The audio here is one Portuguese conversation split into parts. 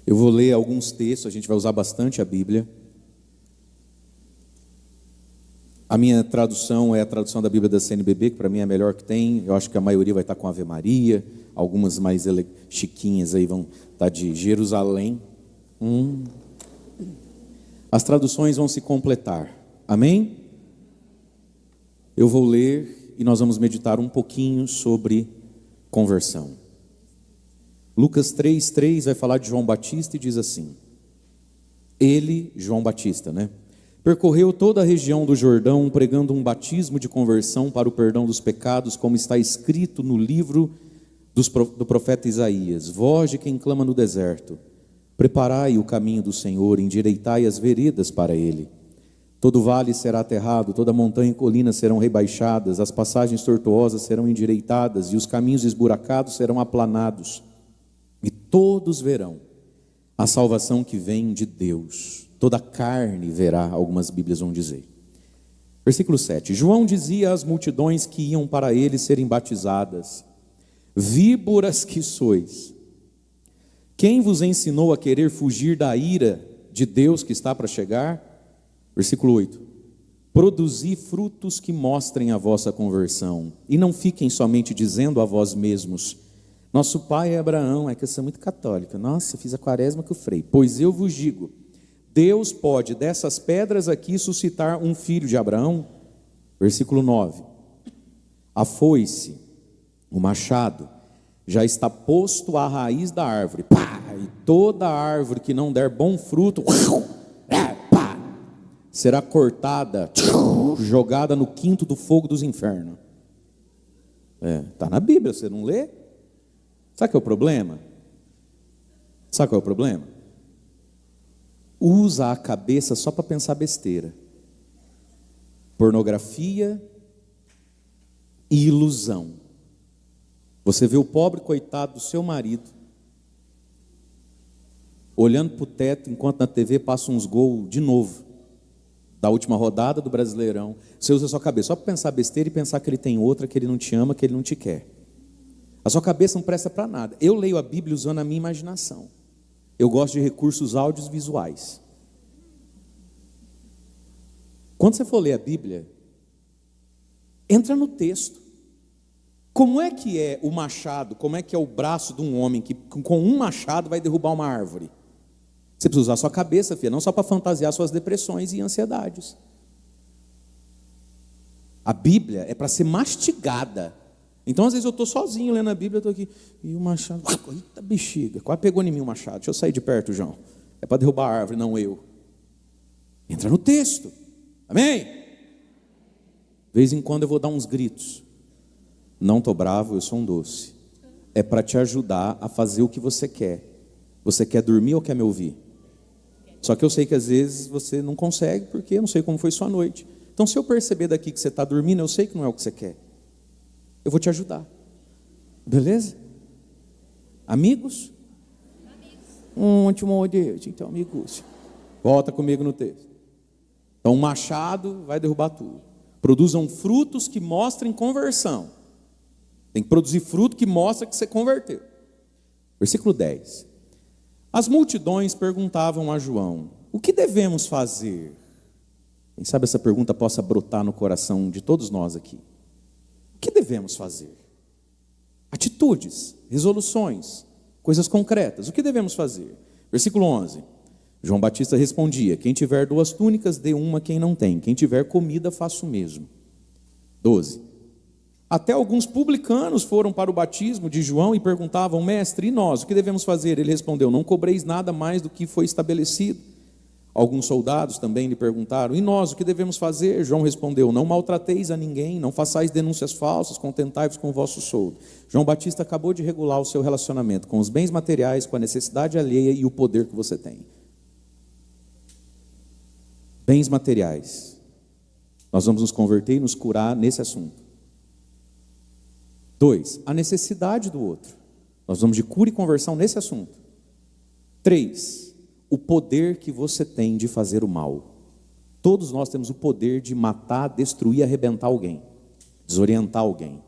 Eu vou ler alguns textos, a gente vai usar bastante a Bíblia. A minha tradução é a tradução da Bíblia da CNBB, que para mim é a melhor que tem. Eu acho que a maioria vai estar com Ave Maria, algumas mais chiquinhas aí vão estar de Jerusalém. As traduções vão se completar. Amém? Eu vou ler e nós vamos meditar um pouquinho sobre conversão. Lucas 3:3 vai falar de João Batista e diz assim: ele, João Batista, percorreu toda a região do Jordão, pregando um batismo de conversão para o perdão dos pecados, como está escrito no livro do profeta Isaías: voz de quem clama no deserto, preparai o caminho do Senhor, endireitai as veredas para ele. Todo vale será aterrado, toda montanha e colina serão rebaixadas, as passagens tortuosas serão endireitadas e os caminhos esburacados serão aplanados. E todos verão a salvação que vem de Deus. Toda carne verá, algumas Bíblias vão dizer. Versículo 7. João dizia às multidões que iam para ele serem batizadas: víboras que sois, quem vos ensinou a querer fugir da ira de Deus que está para chegar? Versículo 8. Produzi frutos que mostrem a vossa conversão, e não fiquem somente dizendo a vós mesmos: nosso pai é Abraão. É que eu sou muito católica. Nossa, fiz a quaresma que eu frei. Pois eu vos digo, Deus pode dessas pedras aqui suscitar um filho de Abraão. Versículo 9. A foice, o machado, já está posto à raiz da árvore. Pá! E toda árvore que não der bom fruto, pá, será cortada, jogada no quinto do fogo dos infernos. Está na Bíblia, você não lê? Sabe qual é o problema? Sabe qual é o problema? Usa a cabeça só para pensar besteira. Pornografia e ilusão. Você vê o pobre coitado do seu marido olhando para o teto enquanto na TV passa uns gols de novo da última rodada do Brasileirão. Você usa a sua cabeça só para pensar besteira e pensar que ele tem outra, que ele não te ama, que ele não te quer. A sua cabeça não presta para nada. Eu leio a Bíblia usando a minha imaginação. Eu gosto de recursos audiovisuais. Quando você for ler a Bíblia, entra no texto. Como é que é o machado, como é que é o braço de um homem que com um machado vai derrubar uma árvore? Você precisa usar a sua cabeça, filha, não só para fantasiar suas depressões e ansiedades. A Bíblia é para ser mastigada. Então, às vezes eu estou sozinho lendo a Bíblia, eu estou aqui, e o machado, eita bexiga, quase pegou em mim o machado. Deixa eu sair de perto, João. É para derrubar a árvore, não eu. Entra no texto. Amém? De vez em quando eu vou dar uns gritos. Não estou bravo, eu sou um doce. É para te ajudar a fazer o que você quer. Você quer dormir ou quer me ouvir? Só que eu sei que às vezes você não consegue, porque eu não sei como foi sua noite. Então, se eu perceber daqui que você está dormindo, eu sei que não é o que você quer. Eu vou te ajudar. Beleza? Amigos? Último Deus. Então, amigos, volta comigo no texto. Então, o machado vai derrubar tudo. Produzam frutos que mostrem conversão. Tem que produzir fruto que mostra que você converteu. Versículo 10. As multidões perguntavam a João: o que devemos fazer? Quem sabe essa pergunta possa brotar no coração de todos nós aqui. O que devemos fazer? Atitudes, resoluções, coisas concretas. O que devemos fazer? Versículo 11. João Batista respondia: quem tiver 2 túnicas, dê uma a quem não tem. Quem tiver comida, faça o mesmo. 12. Até alguns publicanos foram para o batismo de João e perguntavam: mestre, e nós, o que devemos fazer? Ele respondeu: não cobreis nada mais do que foi estabelecido. Alguns soldados também lhe perguntaram: e nós, o que devemos fazer? João respondeu: não maltrateis a ninguém, não façais denúncias falsas, contentai-vos com o vosso soldo. João Batista acabou de regular o seu relacionamento com os bens materiais, com a necessidade alheia e o poder que você tem. Bens materiais. Nós vamos nos converter e nos curar nesse assunto. 2, a necessidade do outro. Nós vamos de cura e conversão nesse assunto. 3, o poder que você tem de fazer o mal. Todos nós temos o poder de matar, destruir, arrebentar alguém, desorientar alguém.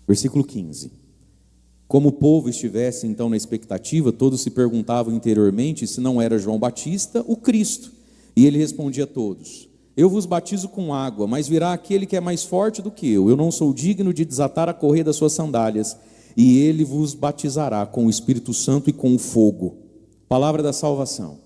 Versículo 15. Como o povo estivesse então na expectativa, todos se perguntavam interiormente se não era João Batista o Cristo. E ele respondia a todos: eu vos batizo com água, mas virá aquele que é mais forte do que eu. Eu não sou digno de desatar a correia das suas sandálias. E ele vos batizará com o Espírito Santo e com o fogo. Palavra da salvação.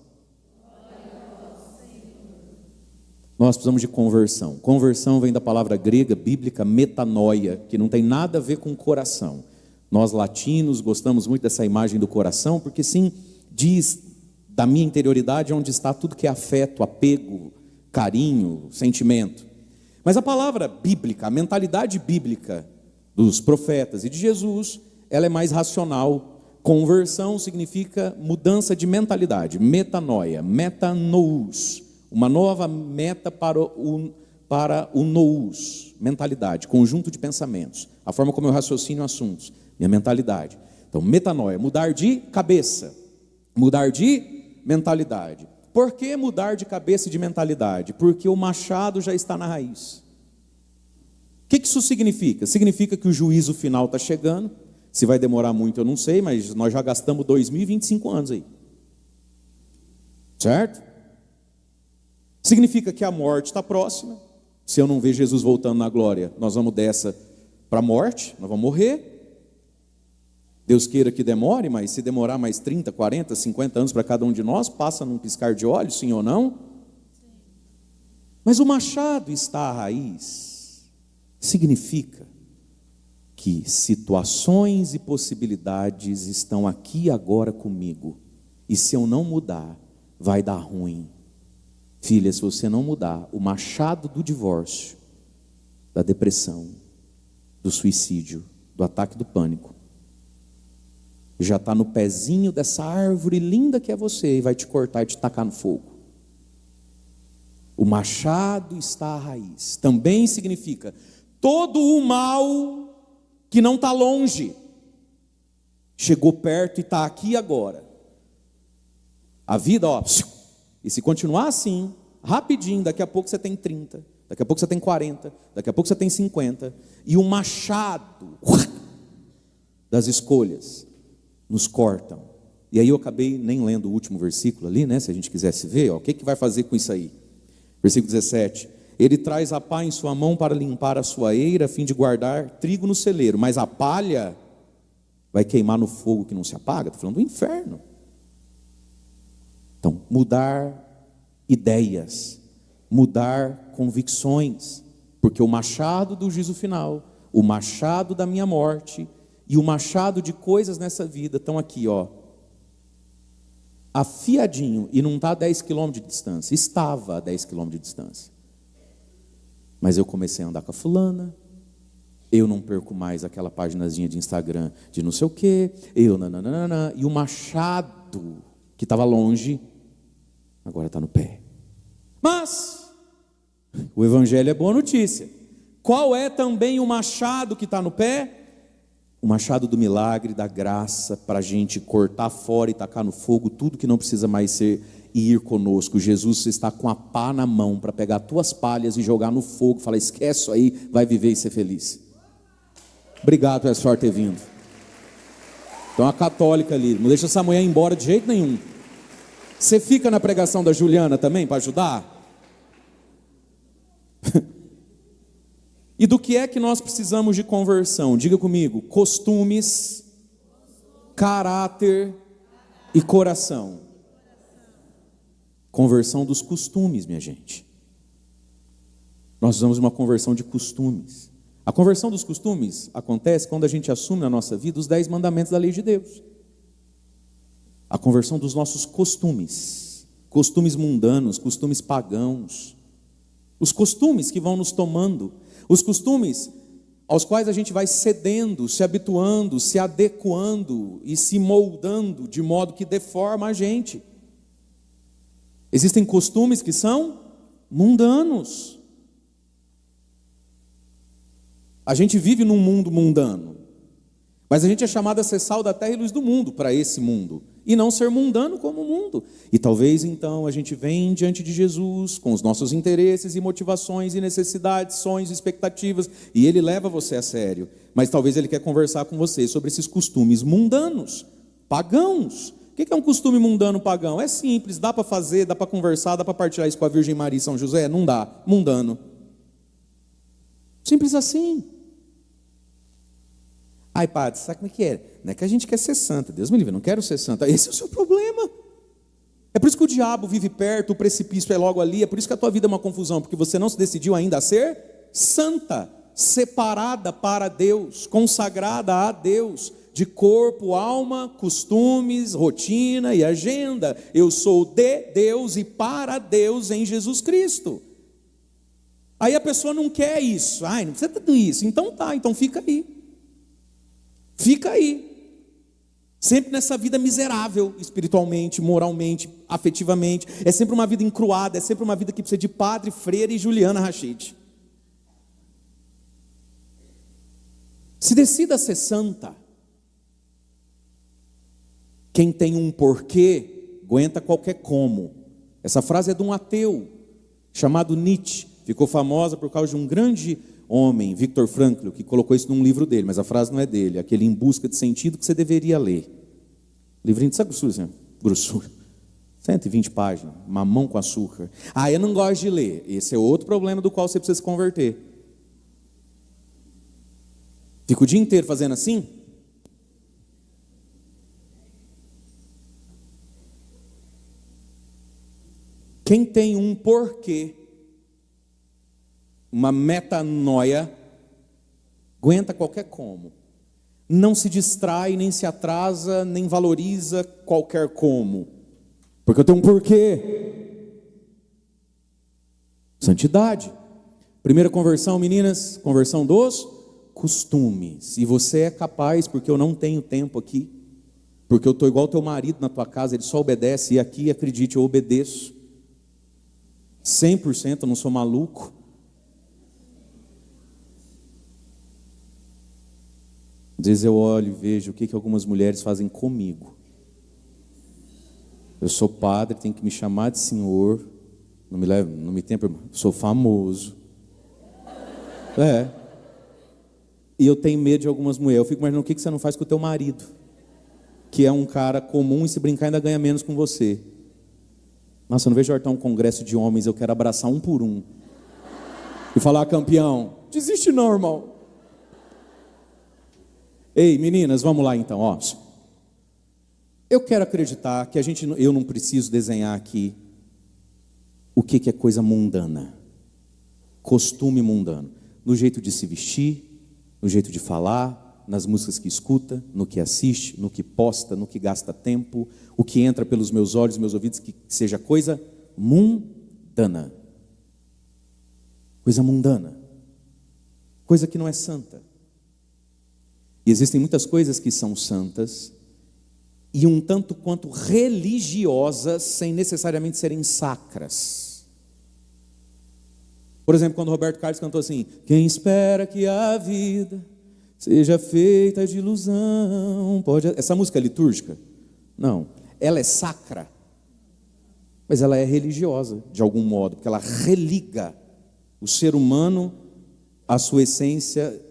Nós precisamos de conversão. Conversão vem da palavra grega, bíblica, metanoia, que não tem nada a ver com coração. Nós latinos gostamos muito dessa imagem do coração, porque sim, diz da minha interioridade onde está tudo que é afeto, apego, carinho, sentimento. Mas a palavra bíblica, a mentalidade bíblica dos profetas e de Jesus, ela é mais racional. Conversão significa mudança de mentalidade, metanoia, metanous, uma nova meta para o nous, mentalidade, conjunto de pensamentos, a forma como eu raciocino assuntos, minha mentalidade. Então, metanoia, mudar de cabeça, mudar de mentalidade. Por que mudar de cabeça e de mentalidade? Porque o machado já está na raiz. O que isso significa? Significa que o juízo final está chegando. Se vai demorar muito eu não sei, mas nós já gastamos 2025 anos aí. Certo? Significa que a morte está próxima. Se eu não ver Jesus voltando na glória, nós vamos dessa para a morte, nós vamos morrer. Deus queira que demore, mas se demorar mais 30, 40, 50 anos para cada um de nós, passa num piscar de olhos, sim ou não? Mas o machado está à raiz. Significa que situações e possibilidades estão aqui agora comigo, e se eu não mudar, vai dar ruim. Filha, se você não mudar, o machado do divórcio, da depressão, do suicídio, do ataque do pânico, já está no pezinho dessa árvore linda que é você, e vai te cortar e te tacar no fogo. O machado está à raiz. Também significa todo o mal que não está longe, chegou perto e está aqui agora. A vida, ó, e se continuar assim, rapidinho, daqui a pouco você tem 30, daqui a pouco você tem 40, daqui a pouco você tem 50, e o machado das escolhas nos cortam. E aí eu acabei nem lendo o último versículo ali, né? Se a gente quisesse ver, ó, o que vai fazer com isso aí? Versículo 17: ele traz a pá em sua mão para limpar a sua eira, a fim de guardar trigo no celeiro, mas a palha vai queimar no fogo que não se apaga. Estou falando do inferno. Então, mudar ideias, mudar convicções, porque o machado do juízo final, o machado da minha morte e o machado de coisas nessa vida estão aqui, ó, afiadinho, e não está a 10 quilômetros de distância, estava a 10 quilômetros de distância. Mas eu comecei a andar com a fulana, eu não perco mais aquela paginazinha de Instagram de não sei o quê, e o machado que estava longe, agora está no pé. Mas o evangelho é boa notícia. Qual é também o machado que está no pé? O machado do milagre, da graça, para a gente cortar fora e tacar no fogo tudo que não precisa mais ser e ir conosco. Jesus está com a pá na mão para pegar tuas palhas e jogar no fogo. Fala, esquece isso aí, vai viver e ser feliz. Obrigado por essa sorte ter vindo. Então a católica ali, não deixa essa mulher ir embora de jeito nenhum. Você fica na pregação da Juliana também para ajudar? E do que é que nós precisamos de conversão? Diga comigo: costumes, caráter e coração. Conversão dos costumes, minha gente. Nós precisamos de uma conversão de costumes. A conversão dos costumes acontece quando a gente assume na nossa vida os 10 mandamentos da lei de Deus. A conversão dos nossos costumes, costumes mundanos, costumes pagãos, os costumes que vão nos tomando, os costumes aos quais a gente vai cedendo, se habituando, se adequando e se moldando de modo que deforma a gente. Existem costumes que são mundanos. A gente vive num mundo mundano, mas a gente é chamado a ser sal da terra e luz do mundo para esse mundo. e não ser mundano como o mundo. E talvez então a gente vem diante de Jesus com os nossos interesses e motivações e necessidades, sonhos, expectativas, e Ele leva você a sério. Mas talvez Ele quer conversar com você sobre esses costumes mundanos, pagãos. O que é um costume mundano pagão? É simples, dá para fazer, dá para conversar, dá para partilhar isso com a Virgem Maria e São José? Não dá, mundano. Simples assim. Ai, padre, sabe como é que é? Não é que a gente quer ser santa, Deus me livre, eu não quero ser santa. Esse é o seu problema. É por isso que o diabo vive perto, o precipício é logo ali, é por isso que a tua vida é uma confusão, porque você não se decidiu ainda a ser santa, separada para Deus, consagrada a Deus, de corpo, alma, costumes, rotina e agenda. Eu sou de Deus e para Deus em Jesus Cristo. Aí a pessoa não quer isso. Ai, não precisa tudo isso. Então tá, então fica aí. Fica aí, sempre nessa vida miserável, espiritualmente, moralmente, afetivamente. É sempre uma vida encruada, é sempre uma vida que precisa de padre, freira e Juliana Rachid. Se decida a ser santa. Quem tem um porquê, aguenta qualquer como. Essa frase é de um ateu, chamado Nietzsche. Ficou famosa por causa de um grande homem, Viktor Frankl, que colocou isso num livro dele, mas a frase não é dele, aquele Em Busca de Sentido que você deveria ler. Livrinho de grossura, grossura, 120 páginas, mamão com açúcar. Ah, eu não gosto de ler. Esse é outro problema do qual você precisa se converter. Fica o dia inteiro fazendo assim? Quem tem um porquê, uma metanoia, aguenta qualquer como. Não se distrai, nem se atrasa, nem valoriza qualquer como. Porque eu tenho um porquê. Santidade. Primeira conversão, meninas, conversão dos costumes. E você é capaz, porque eu não tenho tempo aqui, porque eu estou igual teu marido na tua casa, ele só obedece, e aqui, acredite, eu obedeço. 100%, eu não sou maluco. Às vezes eu olho e vejo o que algumas mulheres fazem comigo. Eu sou padre, tenho que me chamar de senhor. Não me tempo, sou famoso. E eu tenho medo de algumas mulheres. Eu fico imaginando o que você não faz com o teu marido, que é um cara comum e se brincar ainda ganha menos com você. Nossa, eu não vejo hortar um congresso de homens, eu quero abraçar um por um. E falar, campeão, desiste não, irmão. Ei, meninas, vamos lá então, ó. Eu quero acreditar que eu não preciso desenhar aqui o que é coisa mundana, costume mundano, no jeito de se vestir, no jeito de falar, nas músicas que escuta, no que assiste, no que posta, no que gasta tempo, o que entra pelos meus olhos, meus ouvidos, que seja coisa mundana. Coisa mundana. Coisa que não é santa. E existem muitas coisas que são santas e um tanto quanto religiosas, sem necessariamente serem sacras. Por exemplo, quando Roberto Carlos cantou assim: quem espera que a vida seja feita de ilusão pode... Essa música é litúrgica? Não. Ela é sacra, mas ela é religiosa, de algum modo, porque ela religa o ser humano à sua essência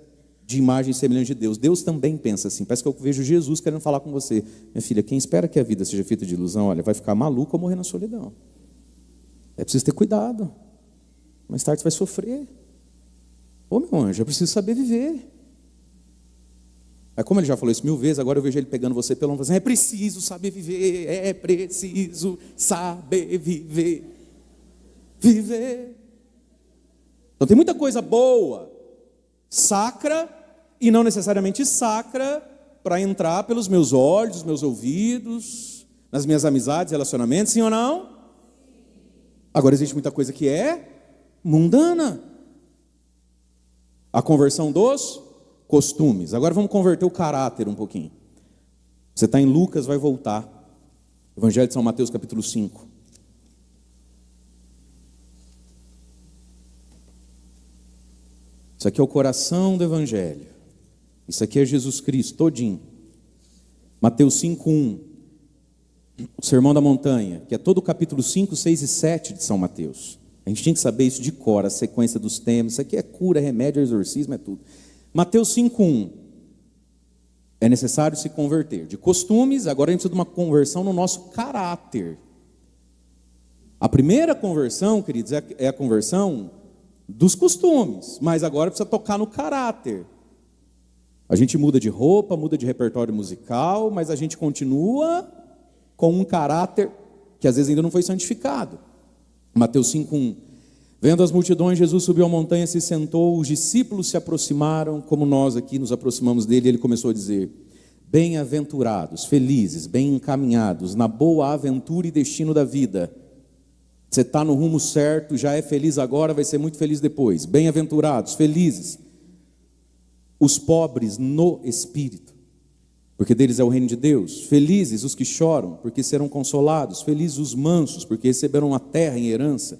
de imagem e semelhança de Deus. Deus também pensa assim. Parece que eu vejo Jesus querendo falar com você: minha filha, quem espera que a vida seja feita de ilusão, olha, vai ficar maluco ou morrer na solidão. É preciso ter cuidado. Mais tarde você vai sofrer. Ô meu anjo, é preciso saber viver. Aí como ele já falou isso 1000 vezes, agora eu vejo ele pegando você pelo ombro e falando: é preciso saber viver, é preciso saber viver. Viver. Então tem muita coisa boa, sacra e não necessariamente sacra, para entrar pelos meus olhos, meus ouvidos, nas minhas amizades, relacionamentos, sim ou não? Agora existe muita coisa que é mundana. A conversão dos costumes. Agora vamos converter o caráter um pouquinho. Você está em Lucas, vai voltar. Evangelho de São Mateus, capítulo 5. Isso aqui é o coração do Evangelho. Isso aqui é Jesus Cristo, todinho. Mateus 5:1. o Sermão da Montanha, que é todo o capítulo 5, 6 e 7 de São Mateus. A gente tinha que saber isso de cor, a sequência dos temas. Isso aqui é cura, remédio, exorcismo, é tudo. Mateus 5:1. É necessário se converter. De costumes, agora a gente precisa de uma conversão no nosso caráter. A primeira conversão, queridos, é a conversão dos costumes. Mas agora precisa tocar no caráter. A gente muda de roupa, muda de repertório musical, mas a gente continua com um caráter que às vezes ainda não foi santificado. Mateus 5:1. Vendo as multidões, Jesus subiu a montanha, se sentou, os discípulos se aproximaram, como nós aqui nos aproximamos dele, e ele começou a dizer: bem-aventurados, felizes, bem encaminhados, na boa aventura e destino da vida. Você está no rumo certo, já é feliz agora, vai ser muito feliz depois. Bem-aventurados, felizes, os pobres no espírito, porque deles é o reino de Deus. Felizes os que choram, porque serão consolados. Felizes os mansos, porque receberão a terra em herança.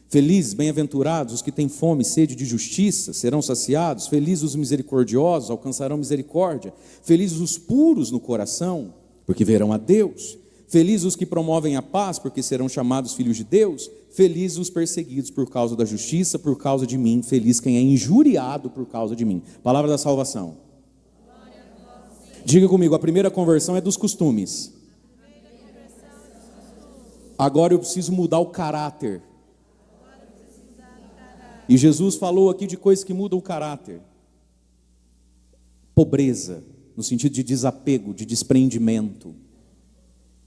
Felizes, bem-aventurados os que têm fome e sede de justiça, serão saciados. Felizes os misericordiosos, alcançarão misericórdia. Felizes os puros no coração, porque verão a Deus. Felizes os que promovem a paz, porque serão chamados filhos de Deus. Felizes os perseguidos por causa da justiça, por causa de mim. Feliz quem é injuriado por causa de mim. Palavra da salvação. Diga comigo, a primeira conversão é dos costumes. Agora eu preciso mudar o caráter. E Jesus falou aqui de coisas que mudam o caráter. Pobreza, no sentido de desapego, de desprendimento.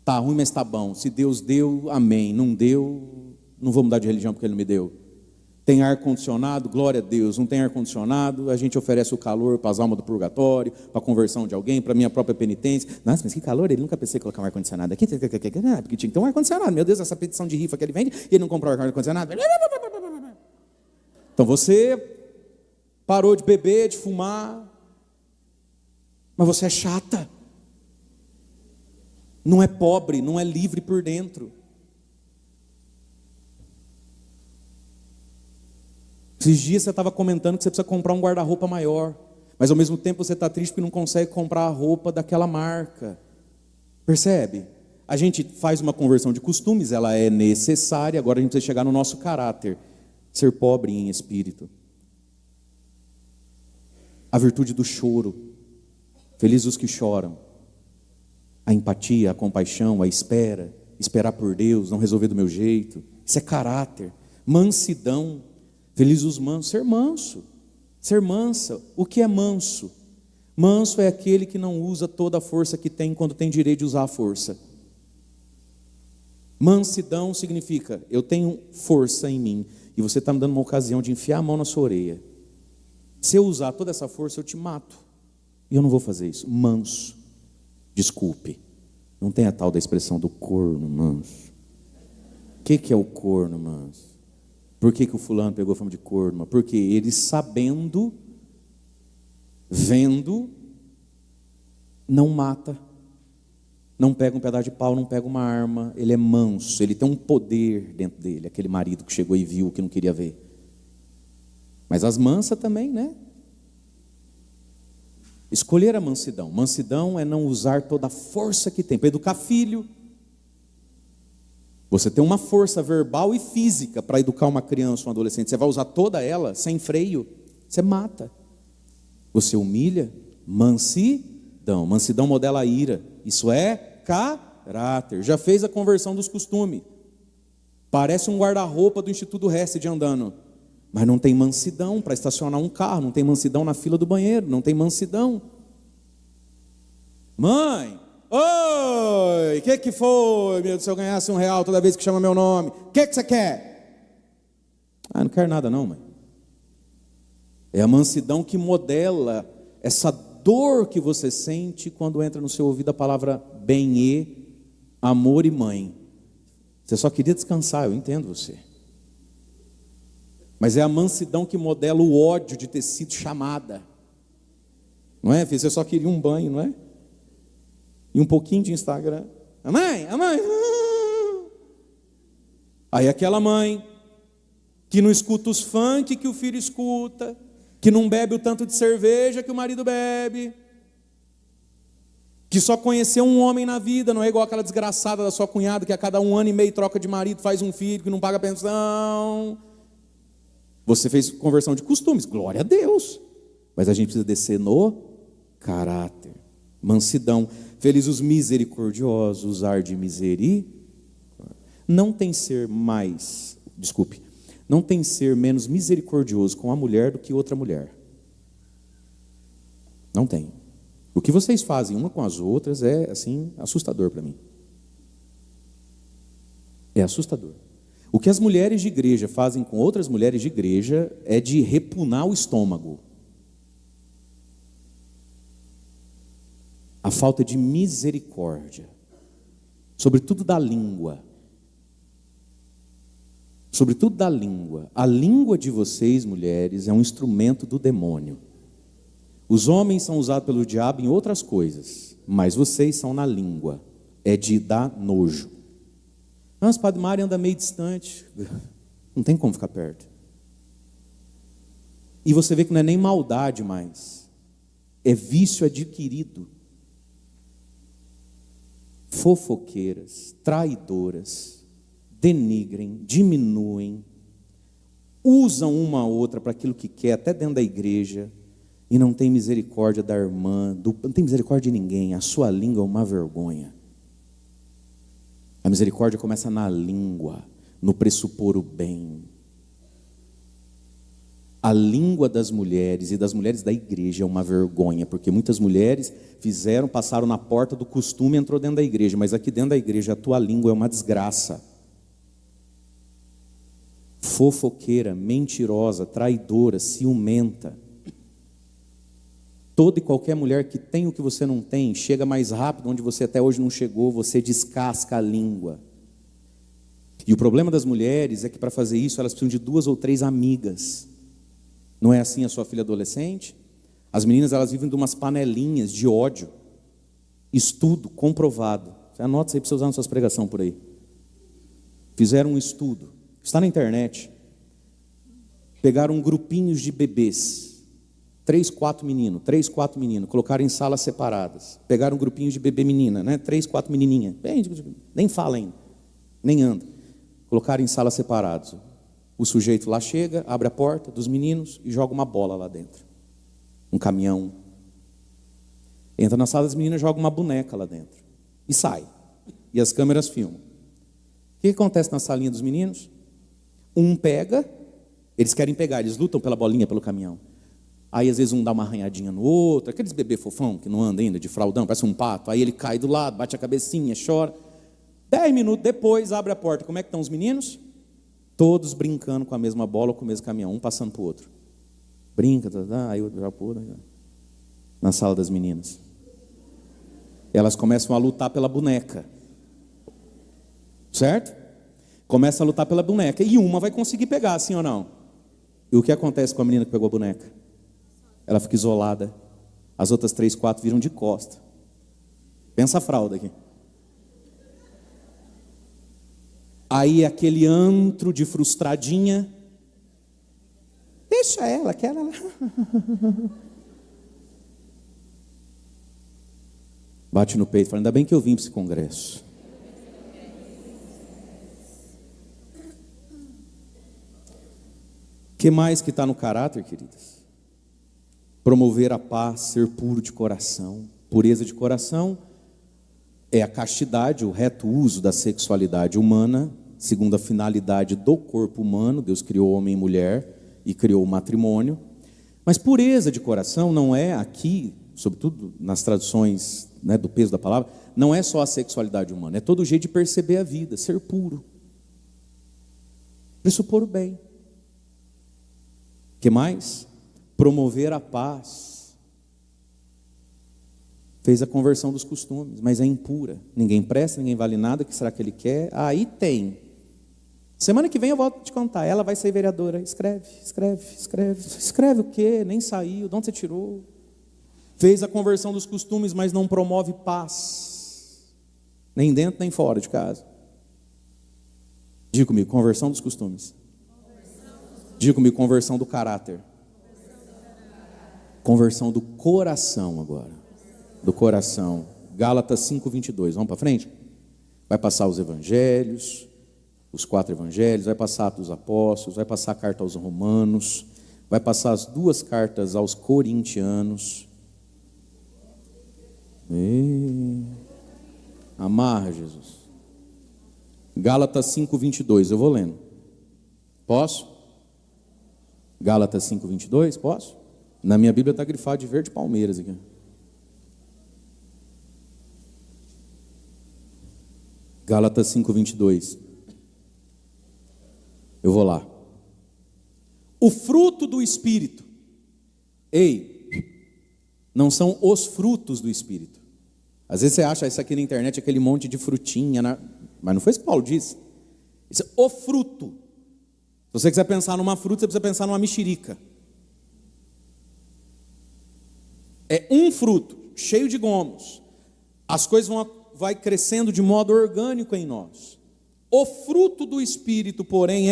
Tá ruim, mas tá bom. Se Deus deu, amém. Não deu, não vou mudar de religião porque Ele não me deu. Tem ar-condicionado, glória a Deus. Não tem ar-condicionado, a gente oferece o calor para as almas do purgatório, para a conversão de alguém, para a minha própria penitência. Nossa, mas que calor, ele nunca pensei em colocar um ar-condicionado aqui. Porque tinha que ter um ar-condicionado. Meu Deus, essa petição de rifa que ele vende, e ele não comprou ar-condicionado. Então você parou de beber, de fumar, mas você é chata. Não é pobre, não é livre por dentro. Esses dias você estava comentando que você precisa comprar um guarda-roupa maior, mas ao mesmo tempo você está triste porque não consegue comprar a roupa daquela marca. Percebe? A gente faz uma conversão de costumes, ela é necessária, agora a gente precisa chegar no nosso caráter. Ser pobre em espírito. A virtude do choro. Felizes os que choram. A empatia, a compaixão, a espera. Esperar por Deus, não resolver do meu jeito. Isso é caráter. Mansidão. Felizes os mansos. Ser manso. Ser mansa. O que é manso? Manso é aquele que não usa toda a força que tem quando tem direito de usar a força. Mansidão significa, eu tenho força em mim. E você está me dando uma ocasião de enfiar a mão na sua orelha. Se eu usar toda essa força, eu te mato. E eu não vou fazer isso. Manso. Desculpe. Não tem a tal da expressão do corno manso. O que é o corno manso? Por que o fulano pegou fama de corno? Porque ele sabendo, vendo, não mata. Não pega um pedaço de pau, não pega uma arma. Ele é manso, ele tem um poder dentro dele. Aquele marido que chegou e viu que não queria ver. Mas as mansas também, né? Escolher a mansidão. Mansidão é não usar toda a força que tem. Para educar filho. Você tem uma força verbal e física para educar uma criança, um adolescente. Você vai usar toda ela sem freio. Você mata. Você humilha. Mansidão. Mansidão modela a ira. Isso é caráter. Já fez a conversão dos costumes. Parece um guarda-roupa do Instituto Hesed andando. Mas não tem mansidão para estacionar um carro. Não tem mansidão na fila do banheiro. Não tem mansidão. Mãe, oi, o que foi? Meu, se eu ganhasse R$1 toda vez que chama meu nome. O que você quer? Ah, não quero nada não, mãe. É a mansidão que modela essa dor que você sente quando entra no seu ouvido a palavra bem-e, amor e mãe. Você só queria descansar, eu entendo você. Mas é a mansidão que modela o ódio de ter sido chamada. Não é, filho? Você só queria um banho, não é? E um pouquinho de Instagram. A mãe. Aí aquela mãe que não escuta os funk que o filho escuta, que não bebe o tanto de cerveja que o marido bebe, que só conheceu um homem na vida, não é igual aquela desgraçada da sua cunhada, que a cada 1 ano e meio troca de marido, faz um filho, que não paga pensão. Você fez conversão de costumes, glória a Deus. Mas a gente precisa descer no caráter, mansidão. Felizes os misericordiosos, usar de misericórdia. Não tem ser menos misericordioso com a mulher do que outra mulher. Não tem. O que vocês fazem uma com as outras é, assim, assustador para mim. É assustador. O que as mulheres de igreja fazem com outras mulheres de igreja é de repunar o estômago. A falta de misericórdia, sobretudo da língua. Sobretudo da língua. A língua de vocês, mulheres, é um instrumento do demônio. Os homens são usados pelo diabo em outras coisas, mas vocês são na língua. É de dar nojo. Mas Padre Mário anda meio distante. Não tem como ficar perto. E você vê que não é nem maldade mais. É vício adquirido. Fofoqueiras, traidoras, denigrem, diminuem, usam uma a outra para aquilo que quer, até dentro da igreja, e não tem misericórdia da irmã, não tem misericórdia de ninguém. A sua língua é uma vergonha. A misericórdia começa na língua, no pressupor o bem. A língua das mulheres e das mulheres da igreja é uma vergonha, porque muitas mulheres passaram na porta do costume e entrou dentro da igreja, mas aqui dentro da igreja a tua língua é uma desgraça. Fofoqueira, mentirosa, traidora, ciumenta. Toda e qualquer mulher que tem o que você não tem, chega mais rápido onde você até hoje não chegou, você descasca a língua. E o problema das mulheres é que para fazer isso elas precisam de 2 ou 3 amigas. Não é assim a sua filha adolescente? As meninas, elas vivem de umas panelinhas de ódio. Estudo comprovado. Você anota isso aí para você usar nas suas pregações por aí. Fizeram um estudo. Está na internet. Pegaram grupinhos de bebês. 3, 4 meninos. Colocaram em salas separadas. Pegaram grupinhos de bebê menina, né? 3, 4 menininhas. Nem fala ainda. Nem anda. Colocaram em salas separadas. O sujeito lá chega, abre a porta dos meninos e joga uma bola lá dentro. Um caminhão. Entra na sala das meninas, joga uma boneca lá dentro. E sai. E as câmeras filmam. O que acontece na salinha dos meninos? Um pega, eles querem pegar, eles lutam pela bolinha, pelo caminhão. Aí às vezes um dá uma arranhadinha no outro, aqueles bebê fofão que não anda ainda, de fraldão, parece um pato. Aí ele cai do lado, bate a cabecinha, chora. 10 minutos depois, abre a porta. Como é que estão os meninos? Todos brincando com a mesma bola ou com o mesmo caminhão, um passando para o outro. Brinca, aí outro já pula. Na sala das meninas. Elas começam a lutar pela boneca. Certo? Começa a lutar pela boneca. E uma vai conseguir pegar, sim ou não? E o que acontece com a menina que pegou a boneca? Ela fica isolada. As outras 3, 4 viram de costa. Pensa a fralda aqui. Aí aquele antro de frustradinha. Deixa ela, que ela... Bate no peito, fala, ainda bem que eu vim para esse congresso. O que mais que está no caráter, queridas? Promover a paz, ser puro de coração. Pureza de coração é a castidade, o reto uso da sexualidade humana, segundo a finalidade do corpo humano. Deus criou homem e mulher e criou o matrimônio. Mas pureza de coração não é aqui, sobretudo nas traduções, né, do peso da palavra, não é só a sexualidade humana, é todo o jeito de perceber a vida, ser puro. Pressupor o bem. O que mais? Promover a paz. Fez a conversão dos costumes, mas é impura. Ninguém presta, ninguém vale nada. O que será que ele quer? Aí tem. Semana que vem eu volto a te contar. Ela vai ser vereadora. Escreve. Escreve o quê? Nem saiu. De onde você tirou? Fez a conversão dos costumes, mas não promove paz. Nem dentro, nem fora de casa. Diga comigo, conversão dos costumes. Diga comigo, conversão do caráter. Conversão do coração agora. Do coração. Gálatas 5:22. Vamos para frente? Vai passar os evangelhos, os 4 evangelhos, vai passar Atos dos Apóstolos, vai passar a carta aos Romanos, vai passar as 2 cartas aos Corintianos. Amarra, Jesus. Gálatas 5:22, eu vou lendo. Posso? Gálatas 5:22, posso? Na minha Bíblia está grifado de verde palmeiras aqui. Gálatas 5:22. Eu vou lá. O fruto do Espírito. Ei, não são os frutos do Espírito. Às vezes você acha isso aqui na internet, aquele monte de frutinha, mas não foi isso que Paulo disse. Isso é o fruto. Se você quiser pensar numa fruta, você precisa pensar numa mexerica. É um fruto, cheio de gomos. As coisas vai crescendo de modo orgânico em nós. O fruto do Espírito, porém,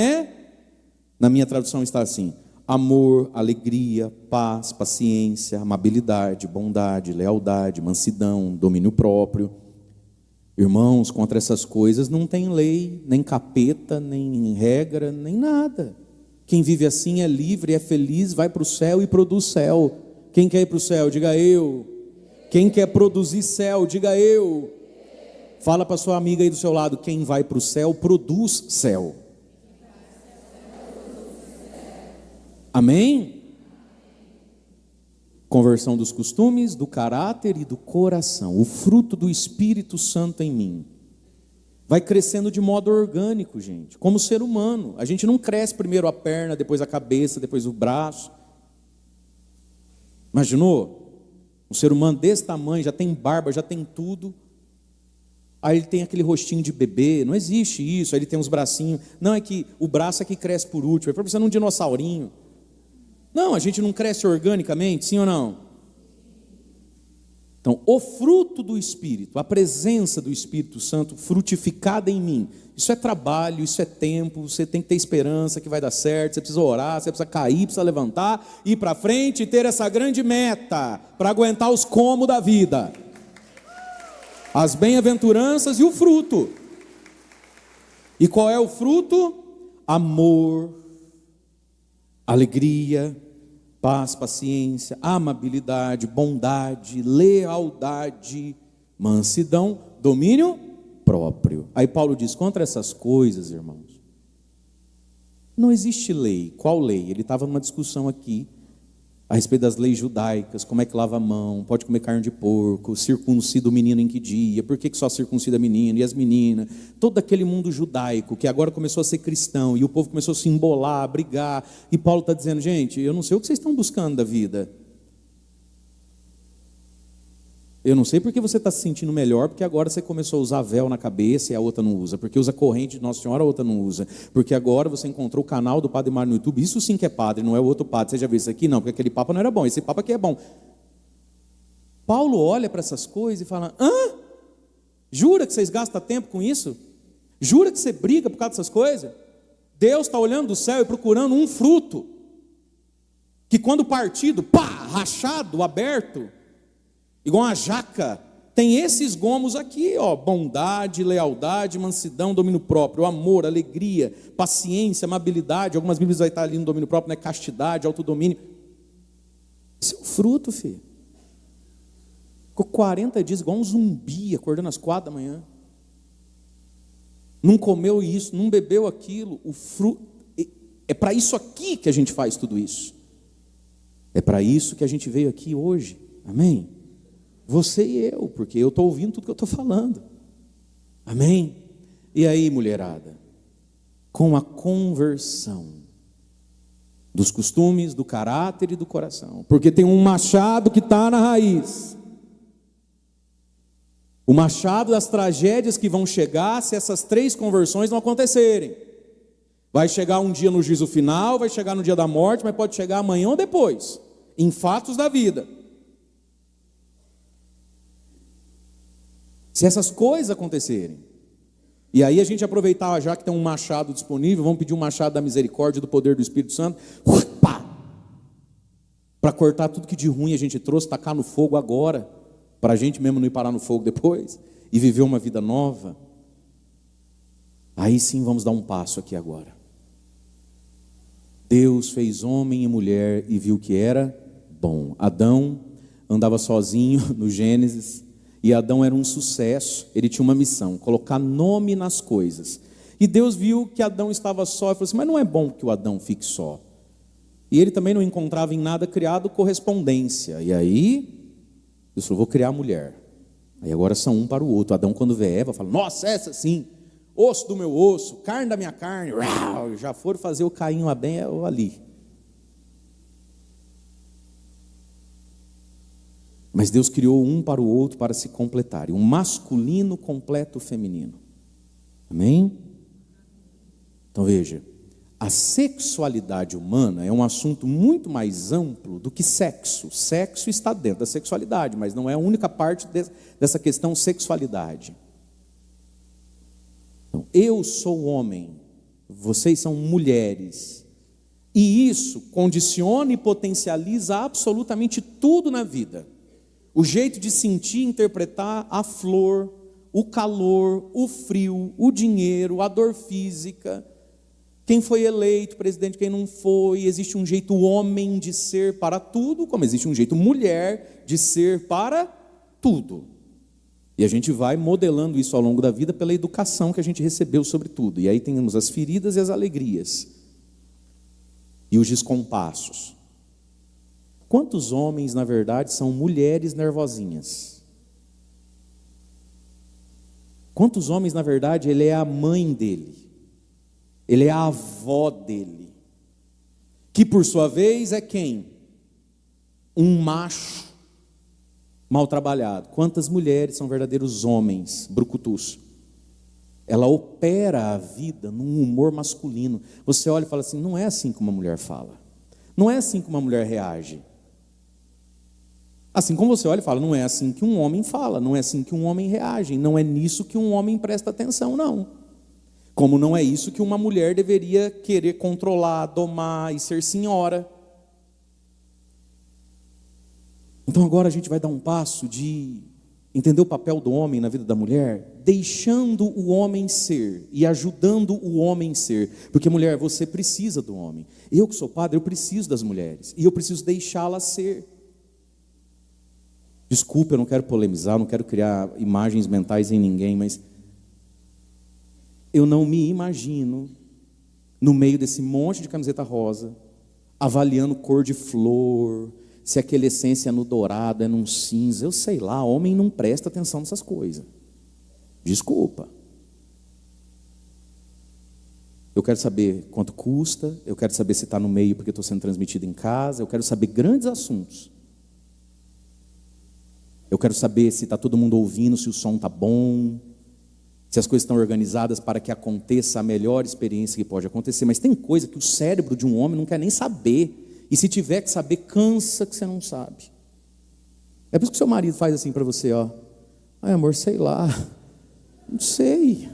na minha tradução está assim: amor, alegria, paz, paciência, amabilidade, bondade, lealdade, mansidão, domínio próprio. Irmãos, contra essas coisas não tem lei, nem capeta, nem regra, nem nada. Quem vive assim é livre, é feliz, vai para o céu e produz céu. Quem quer ir para o céu, diga eu. Quem quer produzir céu, diga eu. Fala para sua amiga aí do seu lado: quem vai para o céu, produz céu. Amém? Conversão dos costumes, do caráter e do coração. O fruto do Espírito Santo em mim. Vai crescendo de modo orgânico, gente. Como ser humano. A gente não cresce primeiro a perna, depois a cabeça, depois o braço. Imaginou? Um ser humano desse tamanho, já tem barba, já tem tudo. Aí ele tem aquele rostinho de bebê. Não existe isso. Aí ele tem uns bracinhos. Não, é que o braço é que cresce por último. É para você um dinossaurinho. Não, a gente não cresce organicamente, sim ou não? Então, o fruto do Espírito, a presença do Espírito Santo frutificada em mim, isso é trabalho, isso é tempo, você tem que ter esperança que vai dar certo, você precisa orar, você precisa cair, precisa levantar, ir para frente e ter essa grande meta para aguentar os comos da vida. As bem-aventuranças e o fruto. E qual é o fruto? Amor, alegria, paz, paciência, amabilidade, bondade, lealdade, mansidão, domínio próprio. Aí Paulo diz: contra essas coisas, irmãos, não existe lei. Qual lei? Ele estava numa discussão aqui a respeito das leis judaicas, como é que lava a mão, pode comer carne de porco, circuncida o menino em que dia, por que só circuncida a menina e as meninas, todo aquele mundo judaico que agora começou a ser cristão, e o povo começou a se embolar, a brigar, e Paulo está dizendo: gente, eu não sei o que vocês estão buscando da vida, eu não sei porque você está se sentindo melhor, porque agora você começou a usar véu na cabeça e a outra não usa, porque usa corrente de Nossa Senhora, a outra não usa, porque agora você encontrou o canal do Padre Mário no YouTube, isso sim que é padre, não é o outro padre. Você já viu isso aqui? Não, porque aquele papa não era bom, esse papa aqui é bom. Paulo olha para essas coisas e fala: hã? Jura que vocês gastam tempo com isso? Jura que você briga por causa dessas coisas? Deus está olhando do céu e procurando um fruto, que quando partido, pá, rachado, aberto, igual uma jaca, tem esses gomos aqui, ó: bondade, lealdade, mansidão, domínio próprio, amor, alegria, paciência, amabilidade. Algumas Bíblias vai estar ali no domínio próprio, né? Castidade, autodomínio. Esse é o fruto, filho. Ficou 40 dias igual um zumbi, acordando às 4 da manhã. Não comeu isso, não bebeu aquilo. O fruto, é para isso aqui que a gente faz tudo isso. É para isso que a gente veio aqui hoje. Amém? Você e eu, porque eu estou ouvindo tudo que eu estou falando. Amém? E aí, mulherada? Com a conversão dos costumes, do caráter e do coração. Porque tem um machado que está na raiz. O machado das tragédias que vão chegar se essas 3 conversões não acontecerem. Vai chegar um dia no juízo final, vai chegar no dia da morte, mas pode chegar amanhã ou depois, em fatos da vida. Se essas coisas acontecerem, e aí a gente aproveitar, já que tem um machado disponível, vamos pedir um machado da misericórdia, do poder do Espírito Santo, para cortar tudo que de ruim a gente trouxe, tacar no fogo agora, para a gente mesmo não ir parar no fogo depois e viver uma vida nova, aí sim vamos dar um passo aqui agora. Deus fez homem e mulher e viu que era bom. Adão andava sozinho no Gênesis, e Adão era um sucesso. Ele tinha uma missão, colocar nome nas coisas. E Deus viu que Adão estava só e falou assim: mas não é bom que o Adão fique só. E ele também não encontrava em nada criado correspondência. E aí Deus falou: vou criar a mulher. Aí agora são um para o outro. Adão, quando vê Eva, fala: nossa, essa sim, osso do meu osso, carne da minha carne. Uau, já foram fazer o Caim a bem ali. Mas Deus criou um para o outro para se completarem. Um masculino completa o feminino. Amém? Então veja, a sexualidade humana é um assunto muito mais amplo do que sexo. Sexo está dentro da sexualidade, mas não é a única parte dessa questão sexualidade. Então, eu sou homem, vocês são mulheres. E isso condiciona e potencializa absolutamente tudo na vida. O jeito de sentir, interpretar a flor, o calor, o frio, o dinheiro, a dor física, quem foi eleito presidente, quem não foi. Existe um jeito homem de ser para tudo, como existe um jeito mulher de ser para tudo. E a gente vai modelando isso ao longo da vida pela educação que a gente recebeu sobre tudo. E aí temos as feridas e as alegrias. E os descompassos. Quantos homens, na verdade, são mulheres nervosinhas? Quantos homens, na verdade, ele é a mãe dele? Ele é a avó dele? Que, por sua vez, é quem? Um macho mal trabalhado. Quantas mulheres são verdadeiros homens brucutus? Ela opera a vida num humor masculino. Você olha e fala assim: não é assim que uma mulher fala. Não é assim que uma mulher reage. Assim como você olha e fala: não é assim que um homem fala, não é assim que um homem reage, não é nisso que um homem presta atenção, não. Como não é isso que uma mulher deveria querer controlar, domar e ser senhora. Então agora a gente vai dar um passo de entender o papel do homem na vida da mulher, deixando o homem ser e ajudando o homem ser. Porque, mulher, você precisa do homem. Eu que sou padre, eu preciso das mulheres. E eu preciso deixá-las ser. Desculpa, eu não quero polemizar, não quero criar imagens mentais em ninguém, mas eu não me imagino no meio desse monte de camiseta rosa, avaliando cor de flor, se aquela essência é no dourado, é num cinza, eu sei lá. Homem não presta atenção nessas coisas. Desculpa. Eu quero saber quanto custa, eu quero saber se está no meio porque estou sendo transmitido em casa, eu quero saber grandes assuntos. Eu quero saber se está todo mundo ouvindo, se o som está bom, se as coisas estão organizadas para que aconteça a melhor experiência que pode acontecer. Mas tem coisa que o cérebro de um homem não quer nem saber. E se tiver que saber, cansa que você não sabe. É por isso que seu marido faz assim para você, ó. Ai, amor, sei lá. Não sei.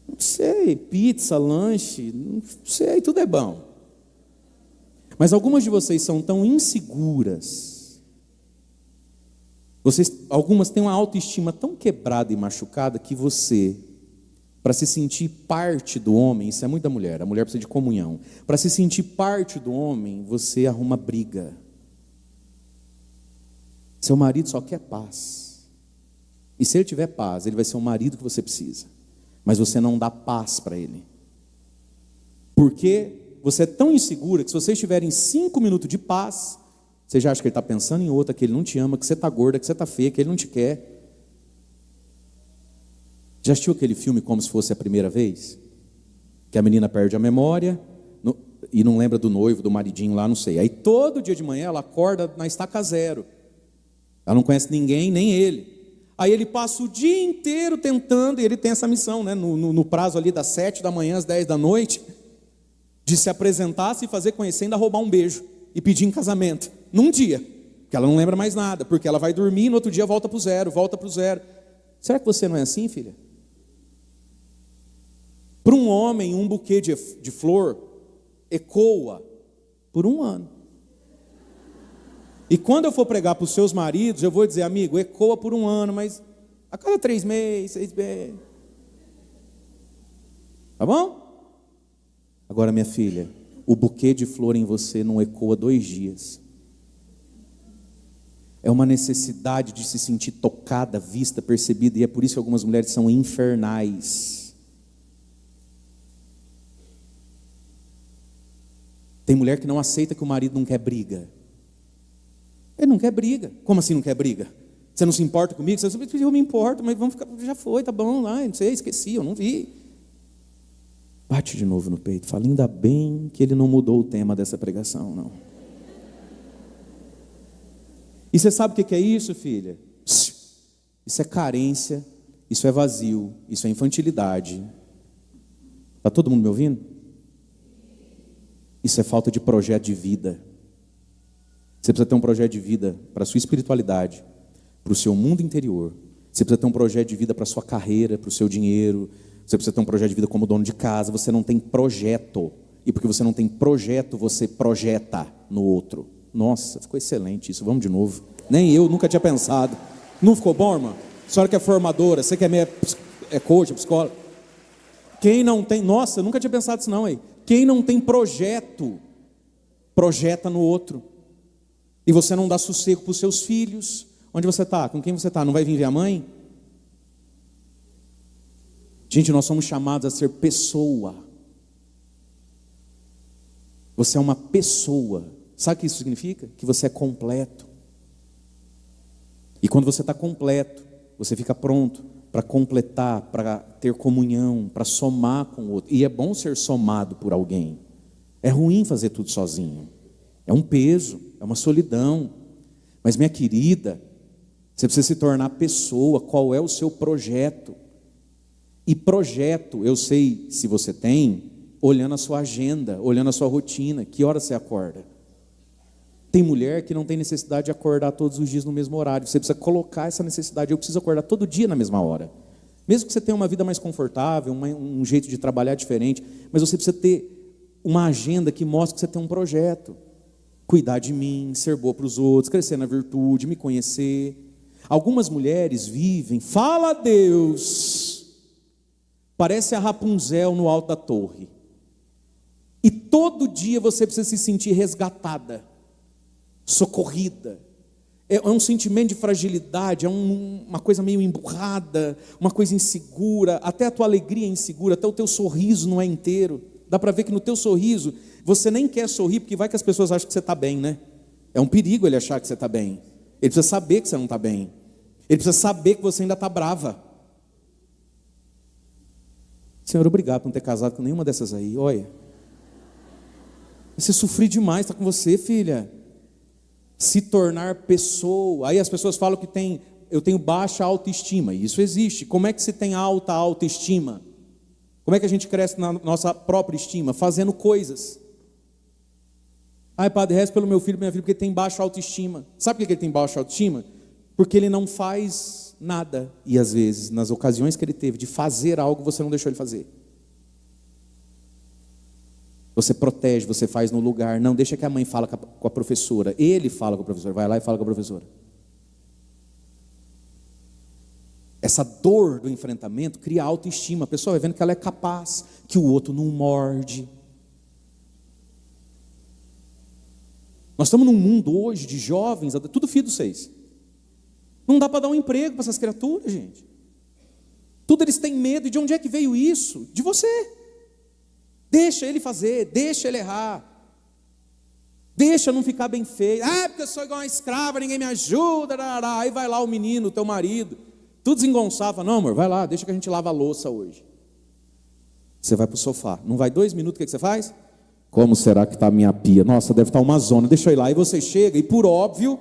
Não sei. Pizza, lanche, não sei, tudo é bom. Mas algumas de vocês são tão inseguras. Algumas têm uma autoestima tão quebrada e machucada que você, para se sentir parte do homem, isso é muito da mulher, a mulher precisa de comunhão. Para se sentir parte do homem, você arruma briga. Seu marido só quer paz. E se ele tiver paz, ele vai ser o marido que você precisa. Mas você não dá paz para ele. Porque você é tão insegura que se vocês tiverem 5 minutos de paz, você já acha que ele está pensando em outra, que ele não te ama, que você está gorda, que você está feia, que ele não te quer. Já assistiu aquele filme Como Se Fosse a Primeira Vez? Que a menina perde a memória e não lembra do noivo, do maridinho lá, não sei. Aí todo dia de manhã ela acorda na estaca zero. Ela não conhece ninguém, nem ele. Aí ele passa o dia inteiro tentando, e ele tem essa missão, né? No prazo ali das 7 da manhã às 10 da noite, de se apresentar, se fazer conhecer, ainda roubar um beijo e pedir em casamento. Num dia, que ela não lembra mais nada, porque ela vai dormir e no outro dia volta para o zero, volta para o zero. Será que você não é assim, filha? Para um homem, um buquê de flor ecoa por 1 ano. E quando eu for pregar para os seus maridos, eu vou dizer, amigo, ecoa por 1 ano, mas a cada 3 meses, 6 meses. Tá bom? Agora, minha filha, o buquê de flor em você não ecoa 2 dias. É uma necessidade de se sentir tocada, vista, percebida, e é por isso que algumas mulheres são infernais. Tem mulher que não aceita que o marido não quer briga. Ele não quer briga. Como assim não quer briga? Você não se importa comigo? Você diz, eu me importo, mas vamos ficar, já foi, tá bom, lá, não sei, esqueci, eu não vi. Bate de novo no peito, fala, ainda bem que ele não mudou o tema dessa pregação, não. E você sabe o que é isso, filha? Isso é carência, isso é vazio, isso é infantilidade. Está todo mundo me ouvindo? Isso é falta de projeto de vida. Você precisa ter um projeto de vida para a sua espiritualidade, para o seu mundo interior. Você precisa ter um projeto de vida para a sua carreira, para o seu dinheiro. Você precisa ter um projeto de vida como dono de casa. Você não tem projeto. E porque você não tem projeto, você projeta no outro. Nossa, ficou excelente isso. Vamos de novo. Nem eu nunca tinha pensado. Não ficou bom, irmã? A senhora que é formadora, você que é coach, psicóloga. Quem não tem... Nossa, eu nunca tinha pensado isso não, aí. Quem não tem projeto, projeta no outro. E você não dá sossego para os seus filhos. Onde você está? Com quem você está? Não vai vir ver a mãe? Gente, nós somos chamados a ser pessoa. Você é uma pessoa. Sabe o que isso significa? Que você é completo. E quando você está completo, você fica pronto para completar, para ter comunhão, para somar com o outro. E é bom ser somado por alguém. É ruim fazer tudo sozinho. É um peso, é uma solidão. Mas minha querida, você precisa se tornar pessoa. Qual é o seu projeto? E projeto, eu sei se você tem, olhando a sua agenda, olhando a sua rotina. Que hora você acorda? Tem mulher que não tem necessidade de acordar todos os dias no mesmo horário. Você precisa colocar essa necessidade. Eu preciso acordar todo dia na mesma hora. Mesmo que você tenha uma vida mais confortável, um jeito de trabalhar diferente, mas você precisa ter uma agenda que mostre que você tem um projeto. Cuidar de mim, ser boa para os outros, crescer na virtude, me conhecer. Algumas mulheres vivem, fala a Deus, parece a Rapunzel no alto da torre. E todo dia você precisa se sentir resgatada, socorrida. É um sentimento de fragilidade, é uma coisa meio emburrada, uma coisa insegura, até a tua alegria é insegura, até o teu sorriso não é inteiro. Dá para ver que no teu sorriso, você nem quer sorrir, porque vai que as pessoas acham que você está bem, né? É um perigo ele achar que você está bem. Ele precisa saber que você não está bem. Ele precisa saber que você ainda está brava. Senhor, obrigado por não ter casado com nenhuma dessas aí, olha. Você sofreu demais, está com você, filha. Se tornar pessoa. Aí as pessoas falam que eu tenho baixa autoestima, e isso existe. Como é que se tem alta autoestima? Como é que a gente cresce na nossa própria estima? Fazendo coisas. Ai, padre, reza pelo meu filho, minha filha, porque ele tem baixa autoestima. Sabe por que ele tem baixa autoestima? Porque ele não faz nada. E às vezes, nas ocasiões que ele teve de fazer algo, você não deixou ele fazer. Você protege, você faz no lugar. Não deixa que a mãe fale com a professora. Ele fala com a professora. Vai lá e fala com a professora. Essa dor do enfrentamento cria autoestima. A pessoa vai vendo que ela é capaz, que o outro não morde. Nós estamos num mundo hoje de jovens, tudo filho dos 6. Não dá para dar um emprego para essas criaturas, gente. Tudo eles têm medo. E de onde é que veio isso? De você. Deixa ele fazer, deixa ele errar. Deixa não ficar bem feio. Ah, porque eu sou igual uma escrava, ninguém me ajuda. Aí vai lá o menino, o teu marido, tudo desengonçado. Fala, não amor, vai lá, deixa que a gente lava a louça hoje. Você vai para o sofá. Não vai 2 minutos, o que você faz? Como será que está a minha pia? Nossa, deve estar uma zona, deixa eu ir lá. Aí você chega e por óbvio,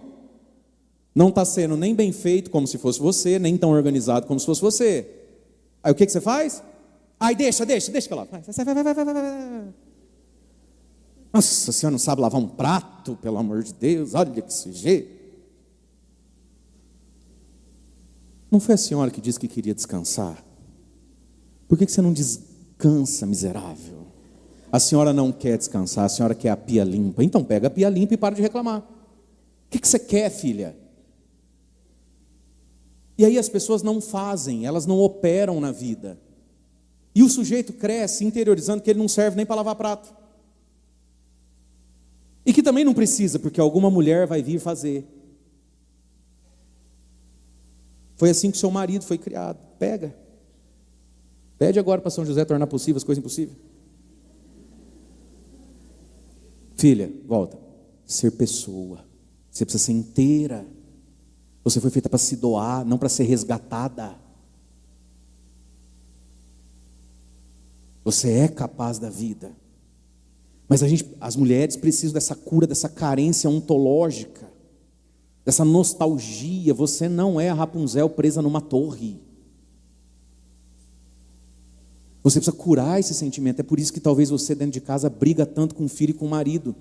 não está sendo nem bem feito como se fosse você, nem tão organizado como se fosse você. Aí o que você faz? Ai, deixa pra lá. Vai. Nossa, a senhora não sabe lavar um prato, pelo amor de Deus, olha que sujeito. Não foi a senhora que disse que queria descansar? Por que você não descansa, miserável? A senhora não quer descansar, a senhora quer a pia limpa. Então pega a pia limpa e para de reclamar. O que você quer, filha? E aí as pessoas não fazem, elas não operam na vida. E o sujeito cresce interiorizando que ele não serve nem para lavar prato. E que também não precisa, porque alguma mulher vai vir fazer. Foi assim que seu marido foi criado. Pede agora para São José tornar possível as coisas impossíveis. Filha, volta. Ser pessoa. Você precisa ser inteira. Você foi feita para se doar, não para ser resgatada. Você é capaz da vida. Mas as mulheres precisam dessa cura, dessa carência ontológica, dessa nostalgia. Você não é a Rapunzel presa numa torre. Você precisa curar esse sentimento. É por isso que talvez você dentro de casa briga tanto com o filho e com o marido.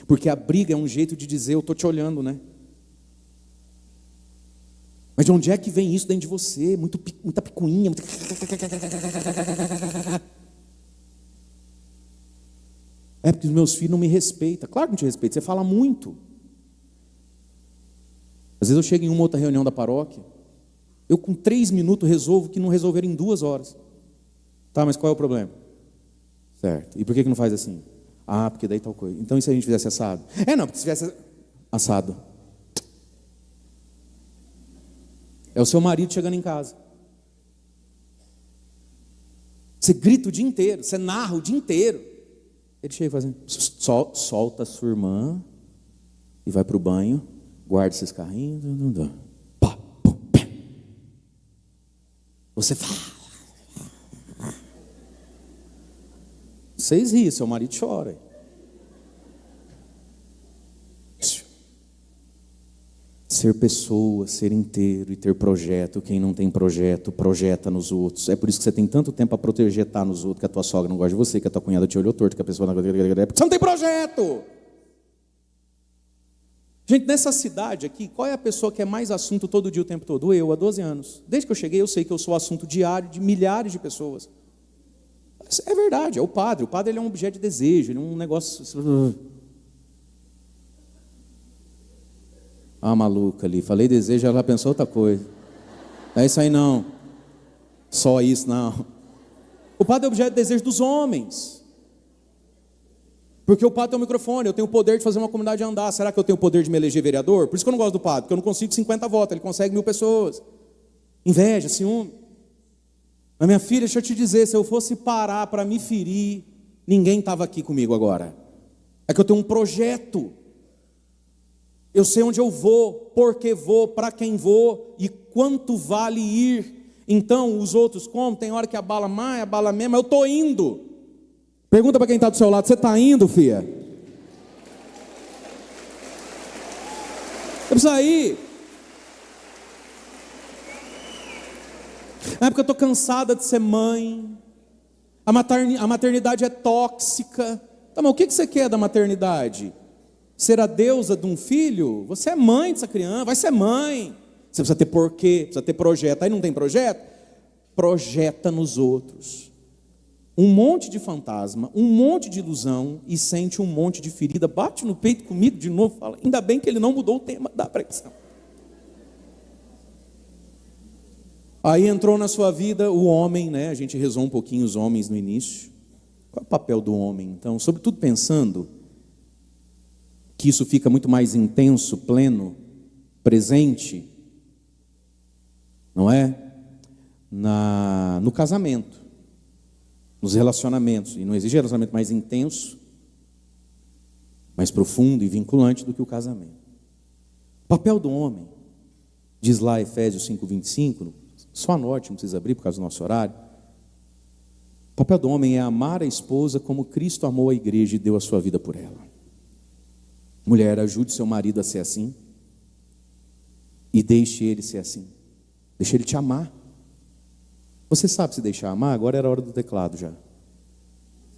Porque a briga é um jeito de dizer, eu estou te olhando, né? Mas de onde é que vem isso dentro de você? Muita picuinha. É porque os meus filhos não me respeitam. Claro que não te respeita, você fala muito. Às vezes eu chego em uma outra reunião da paróquia, eu com 3 minutos resolvo que não resolveram em 2 horas. Tá, mas qual é o problema? Certo. E por que não faz assim? Ah, porque daí tal coisa. Então e se a gente fizesse assado? Não, porque se fizesse assado. É o seu marido chegando em casa. Você grita o dia inteiro, você narra o dia inteiro. Ele chega fazendo, solta a sua irmã e vai para o banho, guarda esses carrinhos. Pá, pum, pá. Você fala. Vocês riem, seu marido chora. Ser pessoa, ser inteiro e ter projeto. Quem não tem projeto, projeta nos outros. É por isso que você tem tanto tempo para projetar nos outros, que a tua sogra não gosta de você, que a tua cunhada te olhou torto, que a pessoa não gosta de você, porque você não tem projeto. Gente, nessa cidade aqui, qual é a pessoa que é mais assunto todo dia, o tempo todo? Eu, há 12 anos. Desde que eu cheguei, eu sei que eu sou assunto diário de milhares de pessoas. É verdade, é o padre. O padre ele é um objeto de desejo, ele é um negócio... Ah, maluca ali, falei desejo, ela pensou outra coisa. É isso aí não. Só isso não. O padre é objeto de desejo dos homens. Porque o padre tem um microfone, eu tenho o poder de fazer uma comunidade andar. Será que eu tenho o poder de me eleger vereador? Por isso que eu não gosto do padre, porque eu não consigo 50 votos, ele consegue 1000 pessoas. Inveja, ciúme. Mas minha filha, deixa eu te dizer, se eu fosse parar para me ferir, ninguém estava aqui comigo agora. É que eu tenho um projeto. Eu sei onde eu vou, por que vou, para quem vou e quanto vale ir. Então, os outros como? Tem hora que abala mais, abala menos, mas eu estou indo. Pergunta para quem está do seu lado, você está indo, filha? Eu preciso ir. É porque eu estou cansada de ser mãe. A maternidade é tóxica. Tá, mas o que você quer da maternidade? Ser a deusa de um filho? Você é mãe dessa criança, vai ser mãe. Você precisa ter porquê, precisa ter projeto. Aí não tem projeto? Projeta nos outros. Um monte de fantasma, um monte de ilusão e sente um monte de ferida. Bate no peito comigo de novo, fala, ainda bem que ele não mudou o tema da pregação. Aí entrou na sua vida o homem, né? A gente rezou um pouquinho os homens no início. Qual é o papel do homem? Então, sobretudo pensando que isso fica muito mais intenso, pleno, presente, não é? No casamento, nos relacionamentos. E não existe relacionamento mais intenso, mais profundo e vinculante do que o casamento. O papel do homem, diz lá Efésios 5:25, só anote, não precisa abrir por causa do nosso horário. O papel do homem é amar a esposa como Cristo amou a igreja e deu a sua vida por ela. Mulher, ajude seu marido a ser assim. E deixe ele ser assim. Deixe ele te amar. Você sabe se deixar amar? Agora era a hora do teclado já.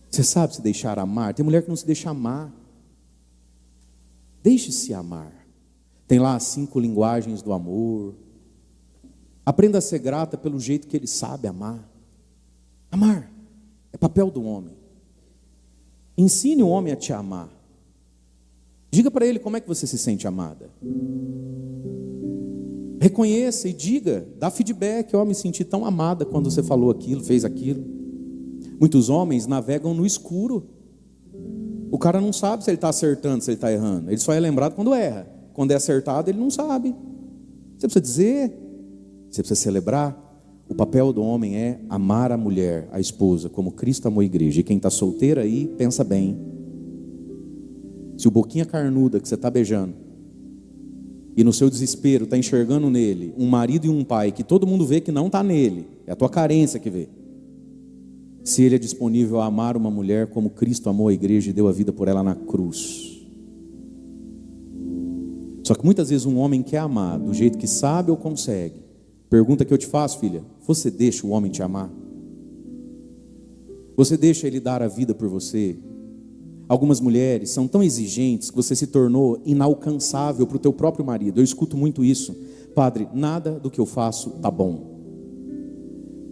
Você sabe se deixar amar? Tem mulher que não se deixa amar. Deixe-se amar. Tem lá as 5 linguagens do amor. Aprenda a ser grata pelo jeito que ele sabe amar. Amar é papel do homem. Ensine o homem a te amar. Diga para ele como é que você se sente amada. Reconheça e diga, dá feedback. Me senti tão amada quando você falou aquilo, fez aquilo. Muitos homens navegam no escuro. O cara não sabe se ele está acertando, se ele está errando. Ele só é lembrado quando erra. Quando é acertado, ele não sabe. Você precisa dizer, você precisa celebrar. O papel do homem é amar a mulher, a esposa, como Cristo amou a igreja. E quem está solteiro aí, pensa bem. Se o boquinha carnuda que você está beijando, e no seu desespero está enxergando nele um marido e um pai que todo mundo vê que não está nele, é a tua carência que vê. Se ele é disponível a amar uma mulher como Cristo amou a igreja e deu a vida por ela na cruz. Só que muitas vezes um homem quer amar do jeito que sabe ou consegue. Pergunta que eu te faço, filha: você deixa o homem te amar? Você deixa ele dar a vida por você? Algumas mulheres são tão exigentes que você se tornou inalcançável para o teu próprio marido. Eu escuto muito isso. Padre, nada do que eu faço está bom.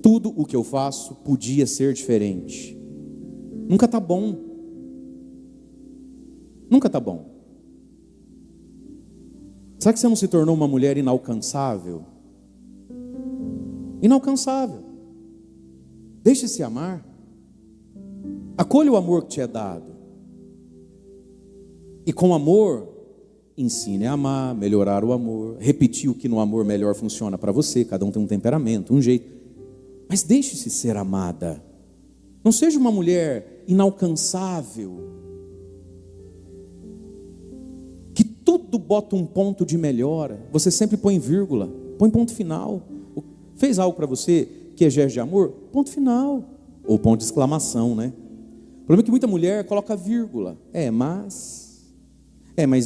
Tudo o que eu faço podia ser diferente. Nunca está bom. Nunca está bom. Será que você não se tornou uma mulher inalcançável? Inalcançável. Deixe-se amar. Acolha o amor que te é dado. E com amor, ensine a amar, melhorar o amor, repetir o que no amor melhor funciona para você. Cada um tem um temperamento, um jeito. Mas deixe-se ser amada. Não seja uma mulher inalcançável, que tudo bota um ponto de melhora. Você sempre põe vírgula, põe ponto final. Fez algo para você que é gesto de amor? Ponto final. Ou ponto de exclamação, né? O problema é que muita mulher coloca vírgula. Mas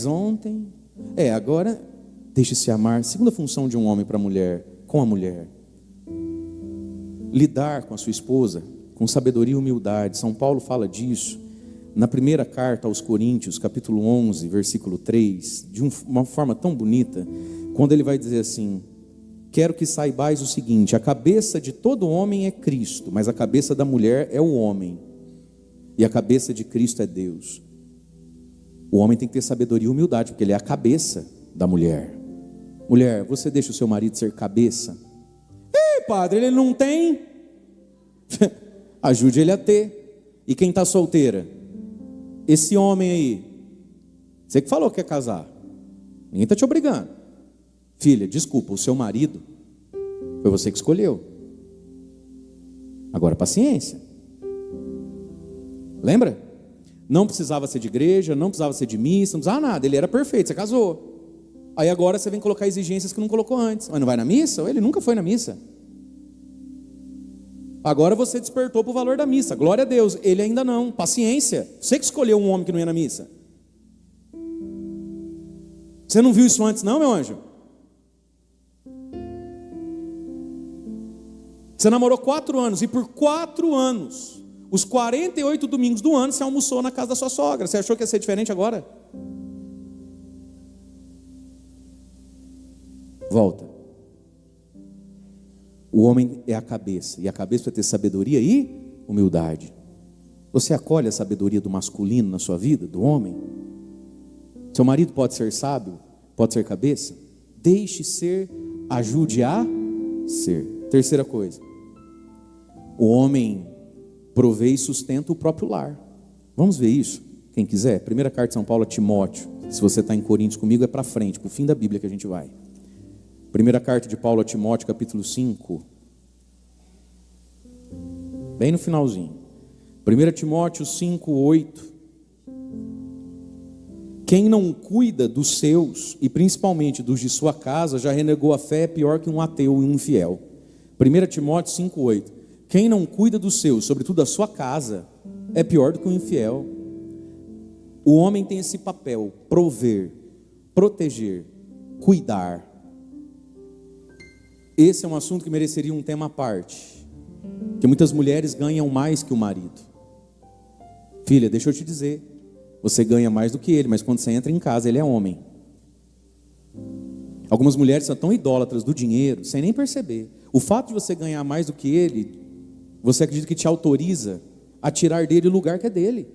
ontem. Agora, deixe-se amar. Segunda função de um homem para a mulher, com a mulher: lidar com a sua esposa com sabedoria e humildade. São Paulo fala disso na primeira carta aos Coríntios, capítulo 11, versículo 3, de uma forma tão bonita, quando ele vai dizer assim: quero que saibais o seguinte: a cabeça de todo homem é Cristo, mas a cabeça da mulher é o homem, e a cabeça de Cristo é Deus. O homem tem que ter sabedoria e humildade, porque ele é a cabeça da mulher. Mulher, você deixa o seu marido ser cabeça? Padre, ele não tem. Ajude ele a ter. E quem está solteira? Esse homem aí, você que falou que quer casar, ninguém está te obrigando. Filha, desculpa, o seu marido foi você que escolheu. Agora paciência. Lembra? Não precisava ser de igreja, não precisava ser de missa, não precisava nada. Ele era perfeito, você casou. Aí agora você vem colocar exigências que não colocou antes. Mas não vai na missa? Ele nunca foi na missa. Agora você despertou para o valor da missa. Glória a Deus. Ele ainda não. Paciência. Você que escolheu um homem que não ia na missa. Você não viu isso antes não, meu anjo? Você namorou 4 anos e por 4 anos, os 48 domingos do ano, você almoçou na casa da sua sogra. Você achou que ia ser diferente agora? Volta. O homem é a cabeça, e a cabeça vai ter sabedoria e humildade. Você acolhe a sabedoria do masculino na sua vida, do homem? Seu marido pode ser sábio, pode ser cabeça? Deixe ser, ajude a ser. Terceira coisa: o homem provê e sustenta o próprio lar. Vamos ver isso? Quem quiser, primeira carta de São Paulo a Timóteo. Se você está em Coríntios comigo, é para frente, para o fim da Bíblia que a gente vai. Primeira carta de Paulo a Timóteo, capítulo 5. Bem no finalzinho. 1 Timóteo 5, 8. Quem não cuida dos seus, e principalmente dos de sua casa, já renegou a fé, é pior que um ateu e um infiel. 1 Timóteo 5, 8. Quem não cuida dos seus, sobretudo da sua casa, é pior do que um infiel. O homem tem esse papel: prover, proteger, cuidar. Esse é um assunto que mereceria um tema à parte, que muitas mulheres ganham mais que o marido. Filha, deixa eu te dizer, você ganha mais do que ele, mas quando você entra em casa, ele é homem. Algumas mulheres são tão idólatras do dinheiro, sem nem perceber. O fato de você ganhar mais do que ele, você acredita que te autoriza a tirar dele o lugar que é dele.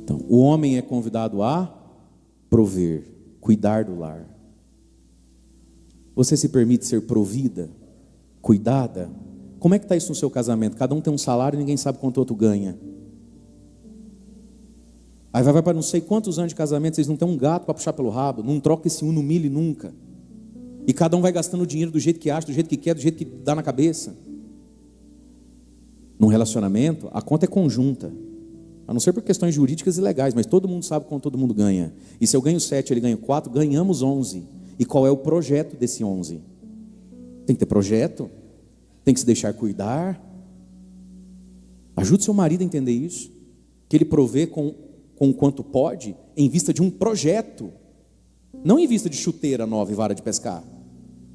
Então, o homem é convidado a prover, cuidar do lar. Você se permite ser provida, cuidada? Como é que está isso no seu casamento? Cada um tem um salário e ninguém sabe quanto o outro ganha. Aí vai para não sei quantos anos de casamento, vocês não têm um gato para puxar pelo rabo, não troca esse no milho nunca. E cada um vai gastando dinheiro do jeito que acha, do jeito que quer, do jeito que dá na cabeça. Num relacionamento, a conta é conjunta. A não ser por questões jurídicas e legais, mas todo mundo sabe quanto todo mundo ganha. E se eu ganho 7, ele ganha 4, ganhamos 11. E qual é o projeto desse 11? Tem que ter projeto, tem que se deixar cuidar. Ajude seu marido a entender isso. Que ele provê com o quanto pode, em vista de um projeto. Não em vista de chuteira nova e vara de pescar.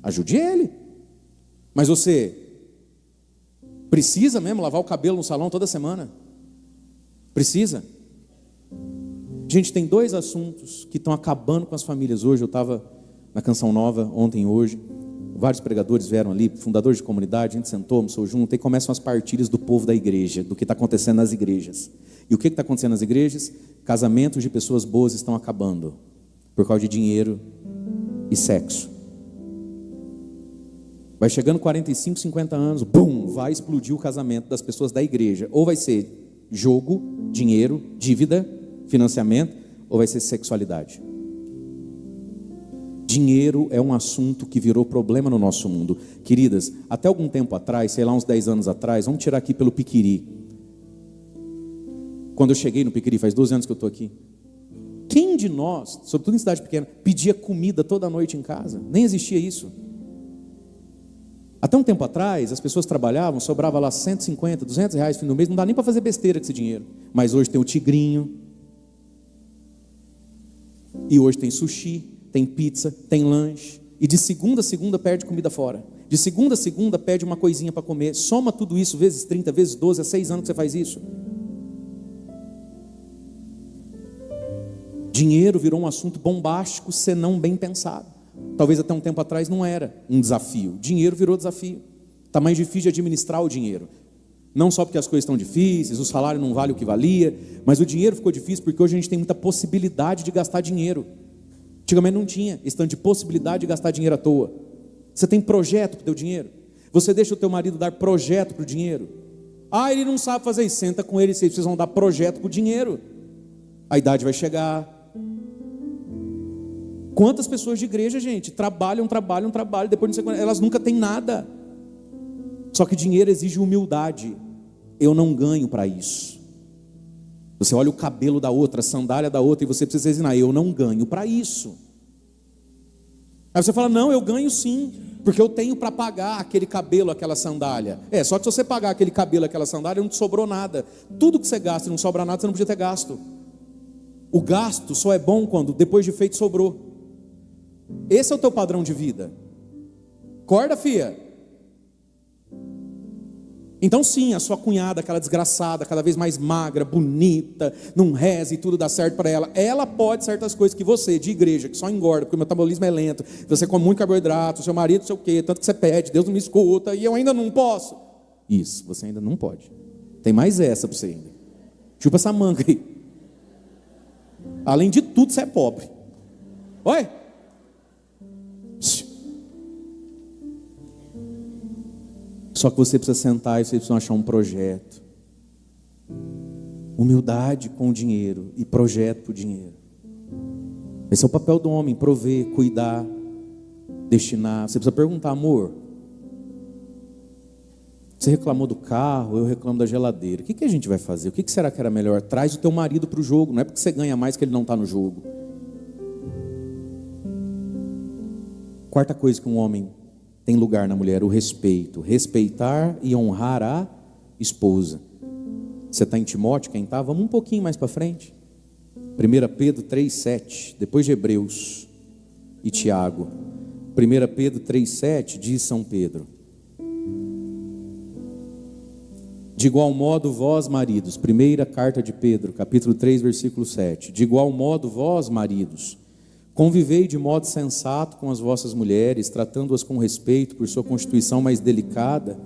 Ajude ele. Mas você precisa mesmo lavar o cabelo no salão toda semana? Precisa? Gente, tem 2 assuntos que estão acabando com as famílias hoje. Eu estava na Canção Nova ontem e hoje. Vários pregadores vieram ali, fundadores de comunidade, a gente sentou, almoçou junto, e começam as partilhas do povo da igreja, do que está acontecendo nas igrejas. E o que está acontecendo nas igrejas? Casamentos de pessoas boas estão acabando, por causa de dinheiro e sexo. Vai chegando 45, 50 anos, bum, vai explodir o casamento das pessoas da igreja. Ou vai ser jogo, dinheiro, dívida, financiamento, ou vai ser sexualidade. Dinheiro é um assunto que virou problema no nosso mundo. Queridas, até algum tempo atrás, sei lá, uns 10 anos atrás, vamos tirar aqui pelo Piquiri. Quando eu cheguei no Piquiri, faz 12 anos que eu estou aqui. Quem de nós, sobretudo em cidade pequena, pedia comida toda noite em casa? Nem existia isso. Até um tempo atrás, as pessoas trabalhavam, sobrava lá 150, 200 reais no fim do mês, não dá nem para fazer besteira com esse dinheiro. Mas hoje tem o tigrinho. E hoje tem sushi. Tem pizza, tem lanche. E de segunda a segunda perde comida fora. De segunda a segunda pede uma coisinha para comer. Soma tudo isso vezes 30, vezes 12, há 6 anos que você faz isso. Dinheiro virou um assunto bombástico, senão bem pensado. Talvez até um tempo atrás não era um desafio. Dinheiro virou desafio. Está mais difícil de administrar o dinheiro. Não só porque as coisas estão difíceis, o salário não vale o que valia, mas o dinheiro ficou difícil porque hoje a gente tem muita possibilidade de gastar dinheiro. Antigamente não tinha esse tanto de possibilidade de gastar dinheiro à toa. Você tem projeto para o teu dinheiro? Você deixa o teu marido dar projeto para o dinheiro? Ah, ele não sabe fazer isso. Senta com ele, vocês precisam dar projeto para o dinheiro. A idade vai chegar. Quantas pessoas de igreja, gente, trabalham, depois não sei quando, elas nunca têm nada. Só que dinheiro exige humildade. Eu não ganho para isso. Você olha o cabelo da outra, a sandália da outra, e você precisa ensinar, eu não ganho para isso. Aí você fala, não, eu ganho sim, porque eu tenho para pagar aquele cabelo, aquela sandália. Só que se você pagar aquele cabelo, aquela sandália, não te sobrou nada. Tudo que você gasta e não sobra nada, você não podia ter gasto. O gasto só é bom quando, depois de feito, sobrou. Esse é o teu padrão de vida. Acorda, filha. Então sim, a sua cunhada, aquela desgraçada, cada vez mais magra, bonita, não reza e tudo dá certo para ela. Ela pode certas coisas que você, de igreja, que só engorda, porque o metabolismo é lento, você come muito carboidrato, o seu marido, não sei o quê, tanto que você pede, Deus não me escuta, e eu ainda não posso. Isso, você ainda não pode. Tem mais essa para você ainda. Chupa essa manga aí. Além de tudo, você é pobre. Oi? Só que você precisa sentar e você precisa achar um projeto. Humildade com o dinheiro e projeto para o dinheiro. Esse é o papel do homem, prover, cuidar, destinar. Você precisa perguntar, amor, você reclamou do carro, eu reclamo da geladeira. O que a gente vai fazer? O que será que era melhor? Traz o teu marido para o jogo. Não é porque você ganha mais que ele não está no jogo. Quarta coisa que um homem tem lugar na mulher, o respeito. Respeitar e honrar a esposa. Você está em Timóteo, quem está? Vamos um pouquinho mais para frente. 1 Pedro 3,7, depois de Hebreus e Tiago. 1 Pedro 3,7 diz São Pedro: de igual modo vós maridos, primeira carta de Pedro, capítulo 3, versículo 7. De igual modo vós maridos, convivei de modo sensato com as vossas mulheres, tratando-as com respeito por sua constituição mais delicada,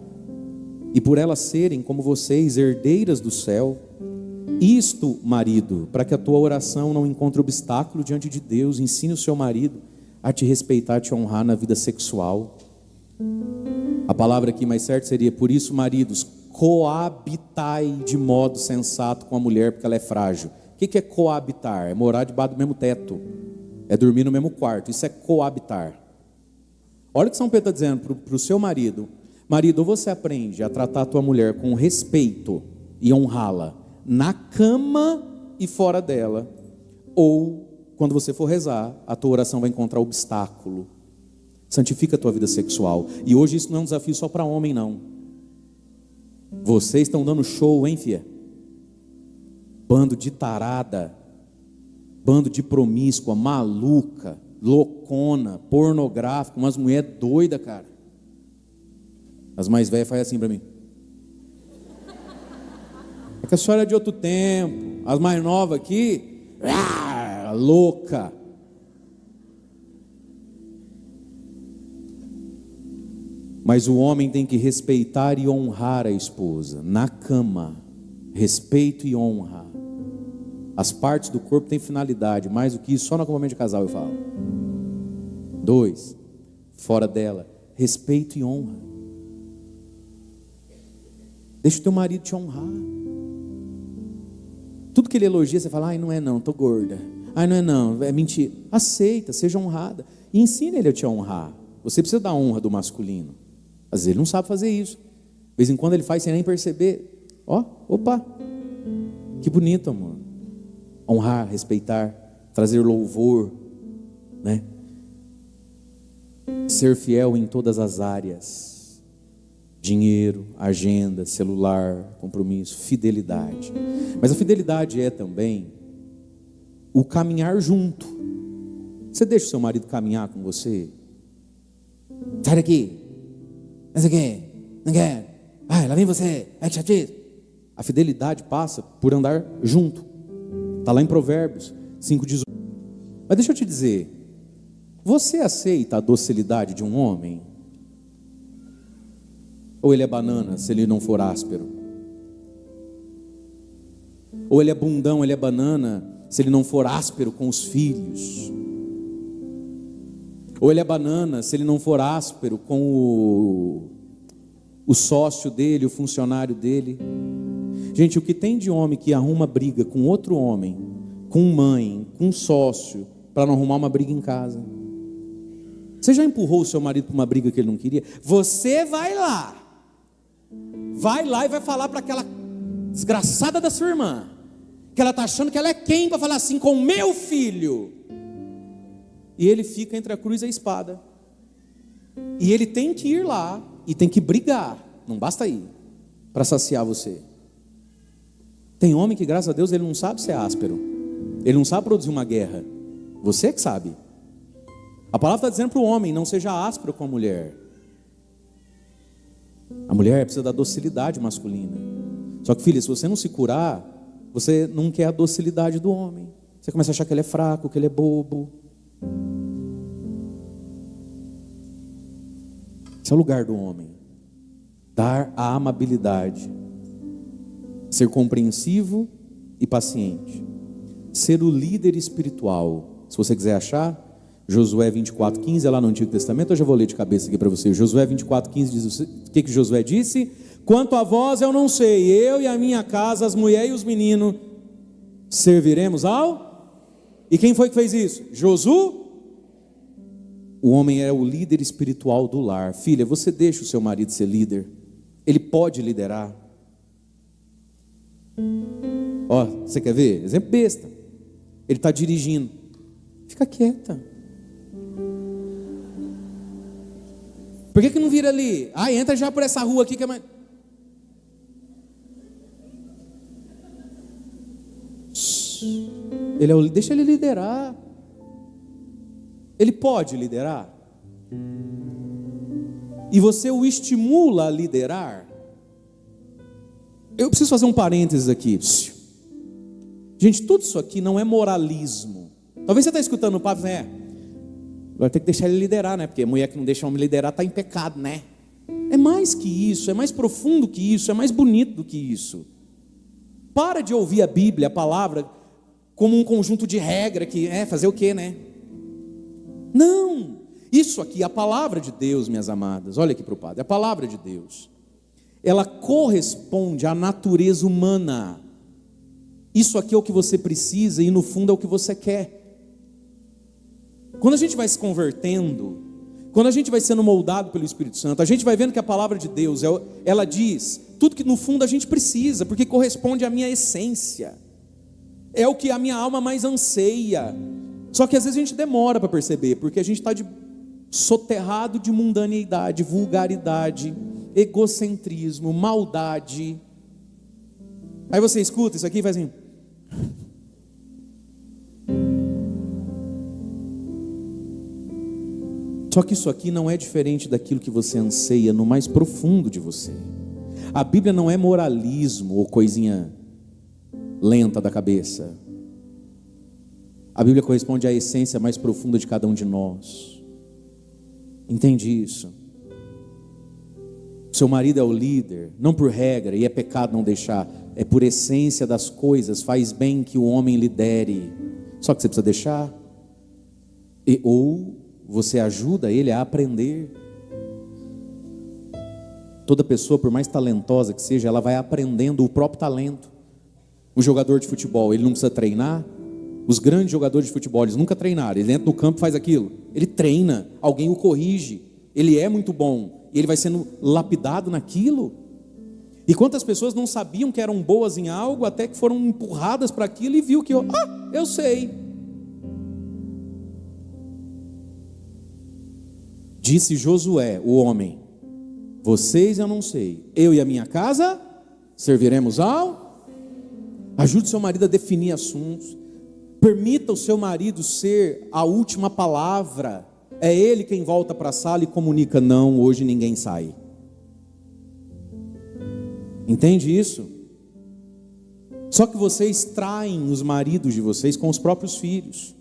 e por elas serem, como vocês, herdeiras do céu, Isto, marido, para que a tua oração não encontre obstáculo diante de Deus, ensine o seu marido a te respeitar, a te honrar na vida sexual. A palavra aqui mais certa seria: por isso, maridos, coabitai de modo sensato com a mulher, porque ela é frágil. O que é coabitar? É morar debaixo do mesmo teto, é dormir no mesmo quarto. Isso é coabitar. Olha o que São Pedro está dizendo para o seu marido: marido, ou você aprende a tratar a tua mulher com respeito e honrá-la na cama e fora dela, ou quando você for rezar, a tua oração vai encontrar obstáculo. Santifica a tua vida sexual. E hoje isso não é um desafio só para homem, não. Vocês estão dando show, hein, fia? Bando de tarada, bando de promíscua, maluca, loucona, pornográfica, umas mulheres doidas, cara. As mais velhas fazem assim para mim. É que a senhora é de outro tempo. As mais novas aqui, louca. Mas o homem tem que respeitar e honrar a esposa na cama. Respeito e honra. As partes do corpo têm finalidade. Mais do que isso, só no acampamento de casal eu falo. 2, fora dela, respeito e honra. Deixa o teu marido te honrar. Tudo que ele elogia, você fala: ai, não é não, tô gorda. Ai, não é não, é mentira. Aceita, seja honrada. E ensina ele a te honrar. Você precisa da honra do masculino. Às vezes ele não sabe fazer isso. De vez em quando ele faz sem nem perceber. Opa, que bonito, amor. Honrar, respeitar, trazer louvor, né? Ser fiel em todas as áreas. Dinheiro, agenda, celular, compromisso, fidelidade. Mas a fidelidade é também o caminhar junto. Você deixa o seu marido caminhar com você? Sai daqui. Não sei o quê. Não quer. Vai, lá vem você. É que chatice. A fidelidade passa por andar junto. Está lá em Provérbios 5:18. Mas deixa eu te dizer, você aceita a docilidade de um homem? Ou ele é banana se ele não for áspero? Ou ele é bundão, ele é banana se ele não for áspero com os filhos? Ou ele é banana se ele não for áspero com o sócio dele, o funcionário dele? Gente, o que tem de homem que arruma briga com outro homem, com mãe, com sócio, para não arrumar uma briga em casa? Você já empurrou o seu marido para uma briga que ele não queria? Você vai lá e vai falar para aquela desgraçada da sua irmã, que ela está achando que ela é quem para falar assim com o meu filho? E ele fica entre a cruz e a espada. E ele tem que ir lá e tem que brigar, não basta ir, para saciar você. Tem homem que, graças a Deus, ele não sabe ser áspero. Ele não sabe produzir uma guerra. Você que sabe. A palavra está dizendo para o homem: não seja áspero com a mulher. A mulher precisa da docilidade masculina. Só que, filha, se você não se curar, você não quer a docilidade do homem. Você começa a achar que ele é fraco, que ele é bobo. Esse é o lugar do homem. Dar a amabilidade. Ser compreensivo e paciente. Ser o líder espiritual. Se você quiser achar, Josué 24:15 é lá no Antigo Testamento. Eu já vou ler de cabeça aqui para você. Josué 24:15 diz o que Josué disse: quanto a vós eu não sei, eu e a minha casa, as mulheres e os meninos, serviremos ao... E quem foi que fez isso? Josué. O homem é o líder espiritual do lar. Filha, você deixa o seu marido ser líder. Ele pode liderar. Você quer ver? Exemplo besta. Ele está dirigindo. Fica quieta. Por que não vira ali? Entra já por essa rua aqui que é mais... Deixa ele liderar. Ele pode liderar. E você o estimula a liderar. Eu preciso fazer um parênteses aqui. Gente, tudo isso aqui não é moralismo. Talvez você está escutando o papo, vai ter que deixar ele liderar, né? Porque a mulher que não deixa o homem liderar está em pecado, né? É mais que isso, é mais profundo que isso, é mais bonito do que isso. Para de ouvir a Bíblia, a palavra, como um conjunto de regra que fazer o quê, né? Não, isso aqui, a palavra de Deus, minhas amadas, olha aqui para o padre, a palavra de Deus, ela corresponde à natureza humana. Isso aqui é o que você precisa e no fundo é o que você quer. Quando a gente vai se convertendo, quando a gente vai sendo moldado pelo Espírito Santo, a gente vai vendo que a palavra de Deus, ela diz tudo que no fundo a gente precisa, porque corresponde à minha essência, é o que a minha alma mais anseia. Só que às vezes a gente demora para perceber, porque a gente está soterrado de mundaneidade, vulgaridade, egocentrismo, maldade. Aí você escuta isso aqui e faz assim. Só que isso aqui não é diferente daquilo que você anseia no mais profundo de você. A Bíblia não é moralismo ou coisinha lenta da cabeça. A Bíblia corresponde à essência mais profunda de cada um de nós. Entende isso? Seu marido é o líder, não por regra, e é pecado não deixar, é por essência das coisas, faz bem que o homem lidere. Só que você precisa deixar. Ou você ajuda ele a aprender. Toda pessoa, por mais talentosa que seja, ela vai aprendendo o próprio talento. O jogador de futebol, ele não precisa treinar. Os grandes jogadores de futebol, eles nunca treinaram. Ele entra no campo e faz aquilo. Ele treina, alguém o corrige. Ele é muito bom, e ele vai sendo lapidado naquilo. E quantas pessoas não sabiam que eram boas em algo, até que foram empurradas para aquilo e viu que, eu sei. Disse Josué, o homem: vocês eu não sei, eu e a minha casa serviremos ao... Ajude seu marido a definir assuntos. Permita o seu marido ser a última palavra. É ele quem volta para a sala e comunica: não, hoje ninguém sai. Entende isso? Só que vocês traem os maridos de vocês com os próprios filhos.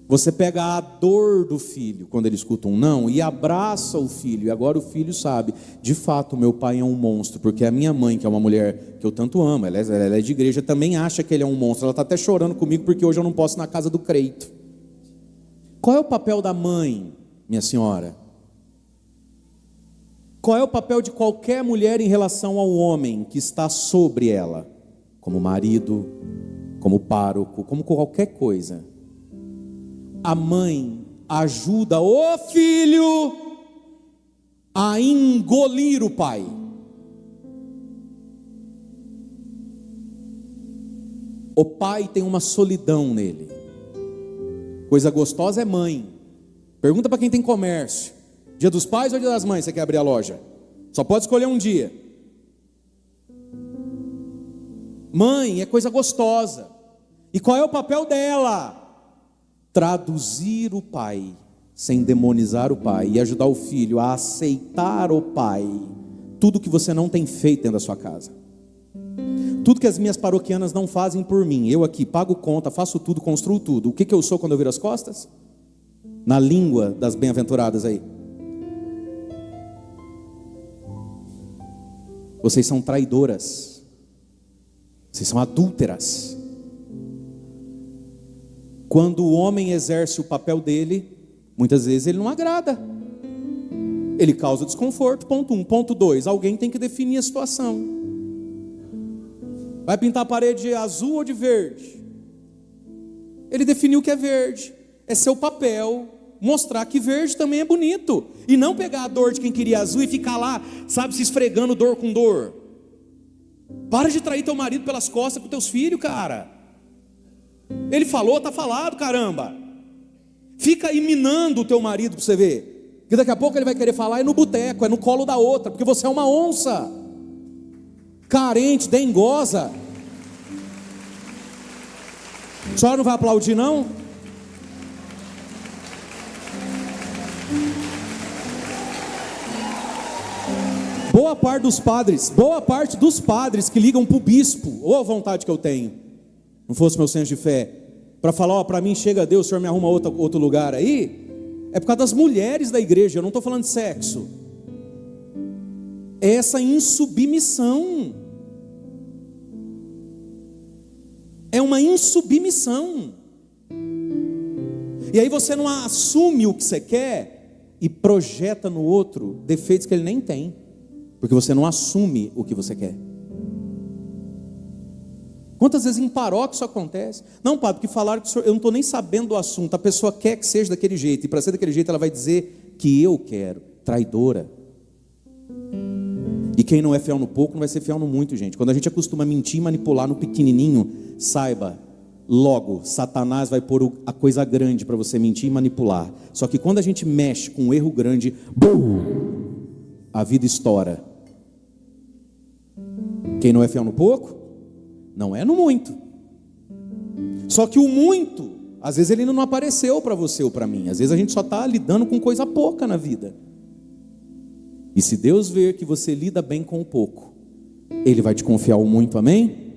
Você pega a dor do filho quando ele escuta um não e abraça o filho. E agora o filho sabe: de fato meu pai é um monstro, porque a minha mãe, que é uma mulher que eu tanto amo, ela é de igreja, também acha que ele é um monstro. Ela está até chorando comigo porque hoje eu não posso ir na casa do Creito. Qual é o papel da mãe, minha senhora? Qual é o papel de qualquer mulher em relação ao homem que está sobre ela? Como marido, como pároco, como qualquer coisa. A mãe ajuda o filho a engolir o pai. O pai tem uma solidão nele. Coisa gostosa é mãe. Pergunta para quem tem comércio: dia dos pais ou dia das mães você quer abrir a loja? Só pode escolher um dia. Mãe é coisa gostosa. E qual é o papel dela? Traduzir o pai, sem demonizar o pai, e ajudar o filho a aceitar o pai. Tudo que você não tem feito dentro da sua casa, tudo que as minhas paroquianas não fazem por mim, eu aqui pago conta, faço tudo, construo tudo. O que eu sou quando eu viro as costas? Na língua das bem-aventuradas aí, vocês são traidoras, vocês são adúlteras. Quando o homem exerce o papel dele, muitas vezes ele não agrada, ele causa desconforto. Ponto 1. Ponto 2, alguém tem que definir a situação. Vai pintar a parede de azul ou de verde? Ele definiu que é verde. É seu papel mostrar que verde também é bonito, e não pegar a dor de quem queria azul e ficar lá, sabe, se esfregando dor com dor. Para de trair teu marido pelas costas com teus filhos, cara. Ele falou, está falado, caramba. Fica aí minando o teu marido para você ver, porque daqui a pouco ele vai querer falar no boteco, é no colo da outra, porque você é uma onça carente, dengosa. A senhora não vai aplaudir não? Boa parte dos padres que ligam para o bispo, ou a vontade que eu tenho, não fosse meu senso de fé, para falar: para mim chega Deus, o senhor me arruma outro lugar aí, é por causa das mulheres da igreja. Eu não estou falando de sexo, é essa insubmissão. É uma insubmissão. E aí você não assume o que você quer e projeta no outro defeitos que ele nem tem, porque você não assume o que você quer. Quantas vezes em paróquia isso acontece? Não, padre, porque falaram que o senhor, eu não estou nem sabendo do assunto. A pessoa quer que seja daquele jeito, e para ser daquele jeito ela vai dizer que eu quero. Traidora. E quem não é fiel no pouco não vai ser fiel no muito, gente. Quando a gente acostuma mentir e manipular no pequenininho, saiba, logo Satanás vai pôr a coisa grande para você mentir e manipular. Só que quando a gente mexe com um erro grande, a vida estoura. Quem não é fiel no pouco não é no muito. Só que o muito, às vezes ele não apareceu para você ou para mim. Às vezes a gente só está lidando com coisa pouca na vida. E se Deus ver que você lida bem com o pouco, Ele vai te confiar o muito, amém?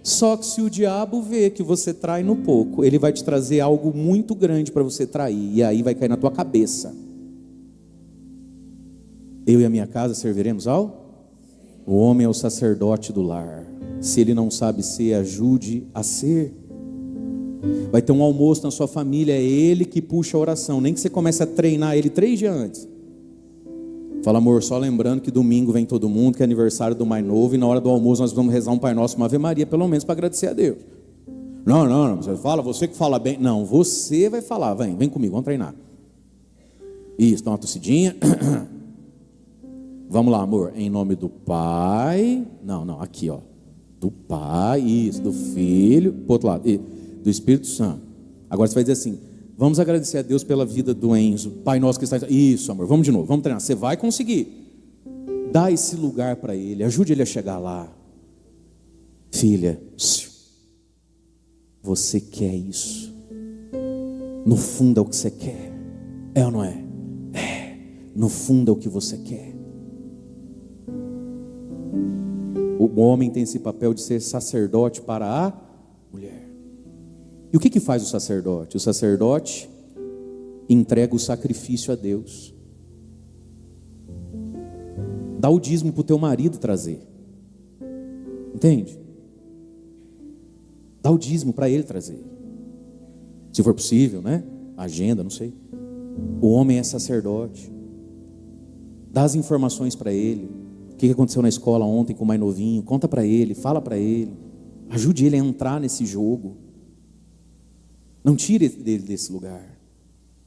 Só que se o diabo vê que você trai no pouco, ele vai te trazer algo muito grande para você trair. E aí vai cair na tua cabeça. Eu e a minha casa serviremos ao? O homem é o sacerdote do lar. Se ele não sabe ser, ajude a ser. Vai ter um almoço na sua família, é ele que puxa a oração. Nem que você comece a treinar ele 3 dias antes. Fala, amor, só lembrando que domingo vem todo mundo, que é aniversário do mais novo, e na hora do almoço nós vamos rezar um Pai Nosso, uma Ave Maria, pelo menos para agradecer a Deus. Não, você fala, você que fala bem. Não, você vai falar, vem comigo, vamos treinar. Isso, dá uma tossidinha. Vamos lá, amor, em nome do Pai, não, aqui ó, do Pai, isso, do Filho, pro outro lado, e do Espírito Santo. Agora você vai dizer assim, vamos agradecer a Deus pela vida do Enzo, Pai nosso que está... Isso, amor, vamos de novo, vamos treinar, você vai conseguir. Dá esse lugar para ele, ajude ele a chegar lá. Filha, você quer isso? No fundo é o que você quer, é ou não é? É, no fundo é o que você quer. O homem tem esse papel de ser sacerdote para a mulher. E o que faz o sacerdote? O sacerdote entrega o sacrifício a Deus. Dá o dízimo para o teu marido trazer. Entende? Dá o dízimo para ele trazer. Se for possível, né? Agenda, não sei. O homem é sacerdote. Dá as informações para ele. O que aconteceu na escola ontem com o mais novinho? Conta para ele, fala para ele. Ajude ele a entrar nesse jogo. Não tire dele desse lugar.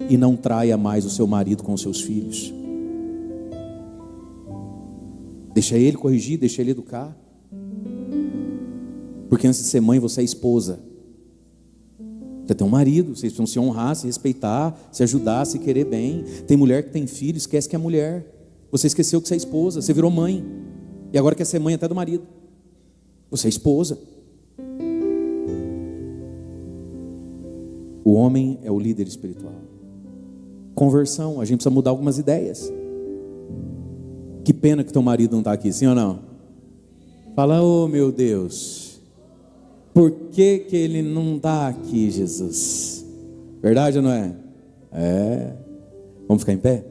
E não traia mais o seu marido com os seus filhos. Deixa ele corrigir, deixa ele educar. Porque antes de ser mãe, você é esposa. Você tem um marido, vocês precisam se honrar, se respeitar, se ajudar, se querer bem. Tem mulher que tem filho, esquece que é mulher. Você esqueceu que você é esposa, você virou mãe. E agora quer ser mãe até do marido. Você é esposa. O homem é o líder espiritual. Conversão, a gente precisa mudar algumas ideias. Que pena que teu marido não está aqui, sim ou não? Fala, oh meu Deus, por que ele não está aqui, Jesus? Verdade ou não é? É. Vamos ficar em pé?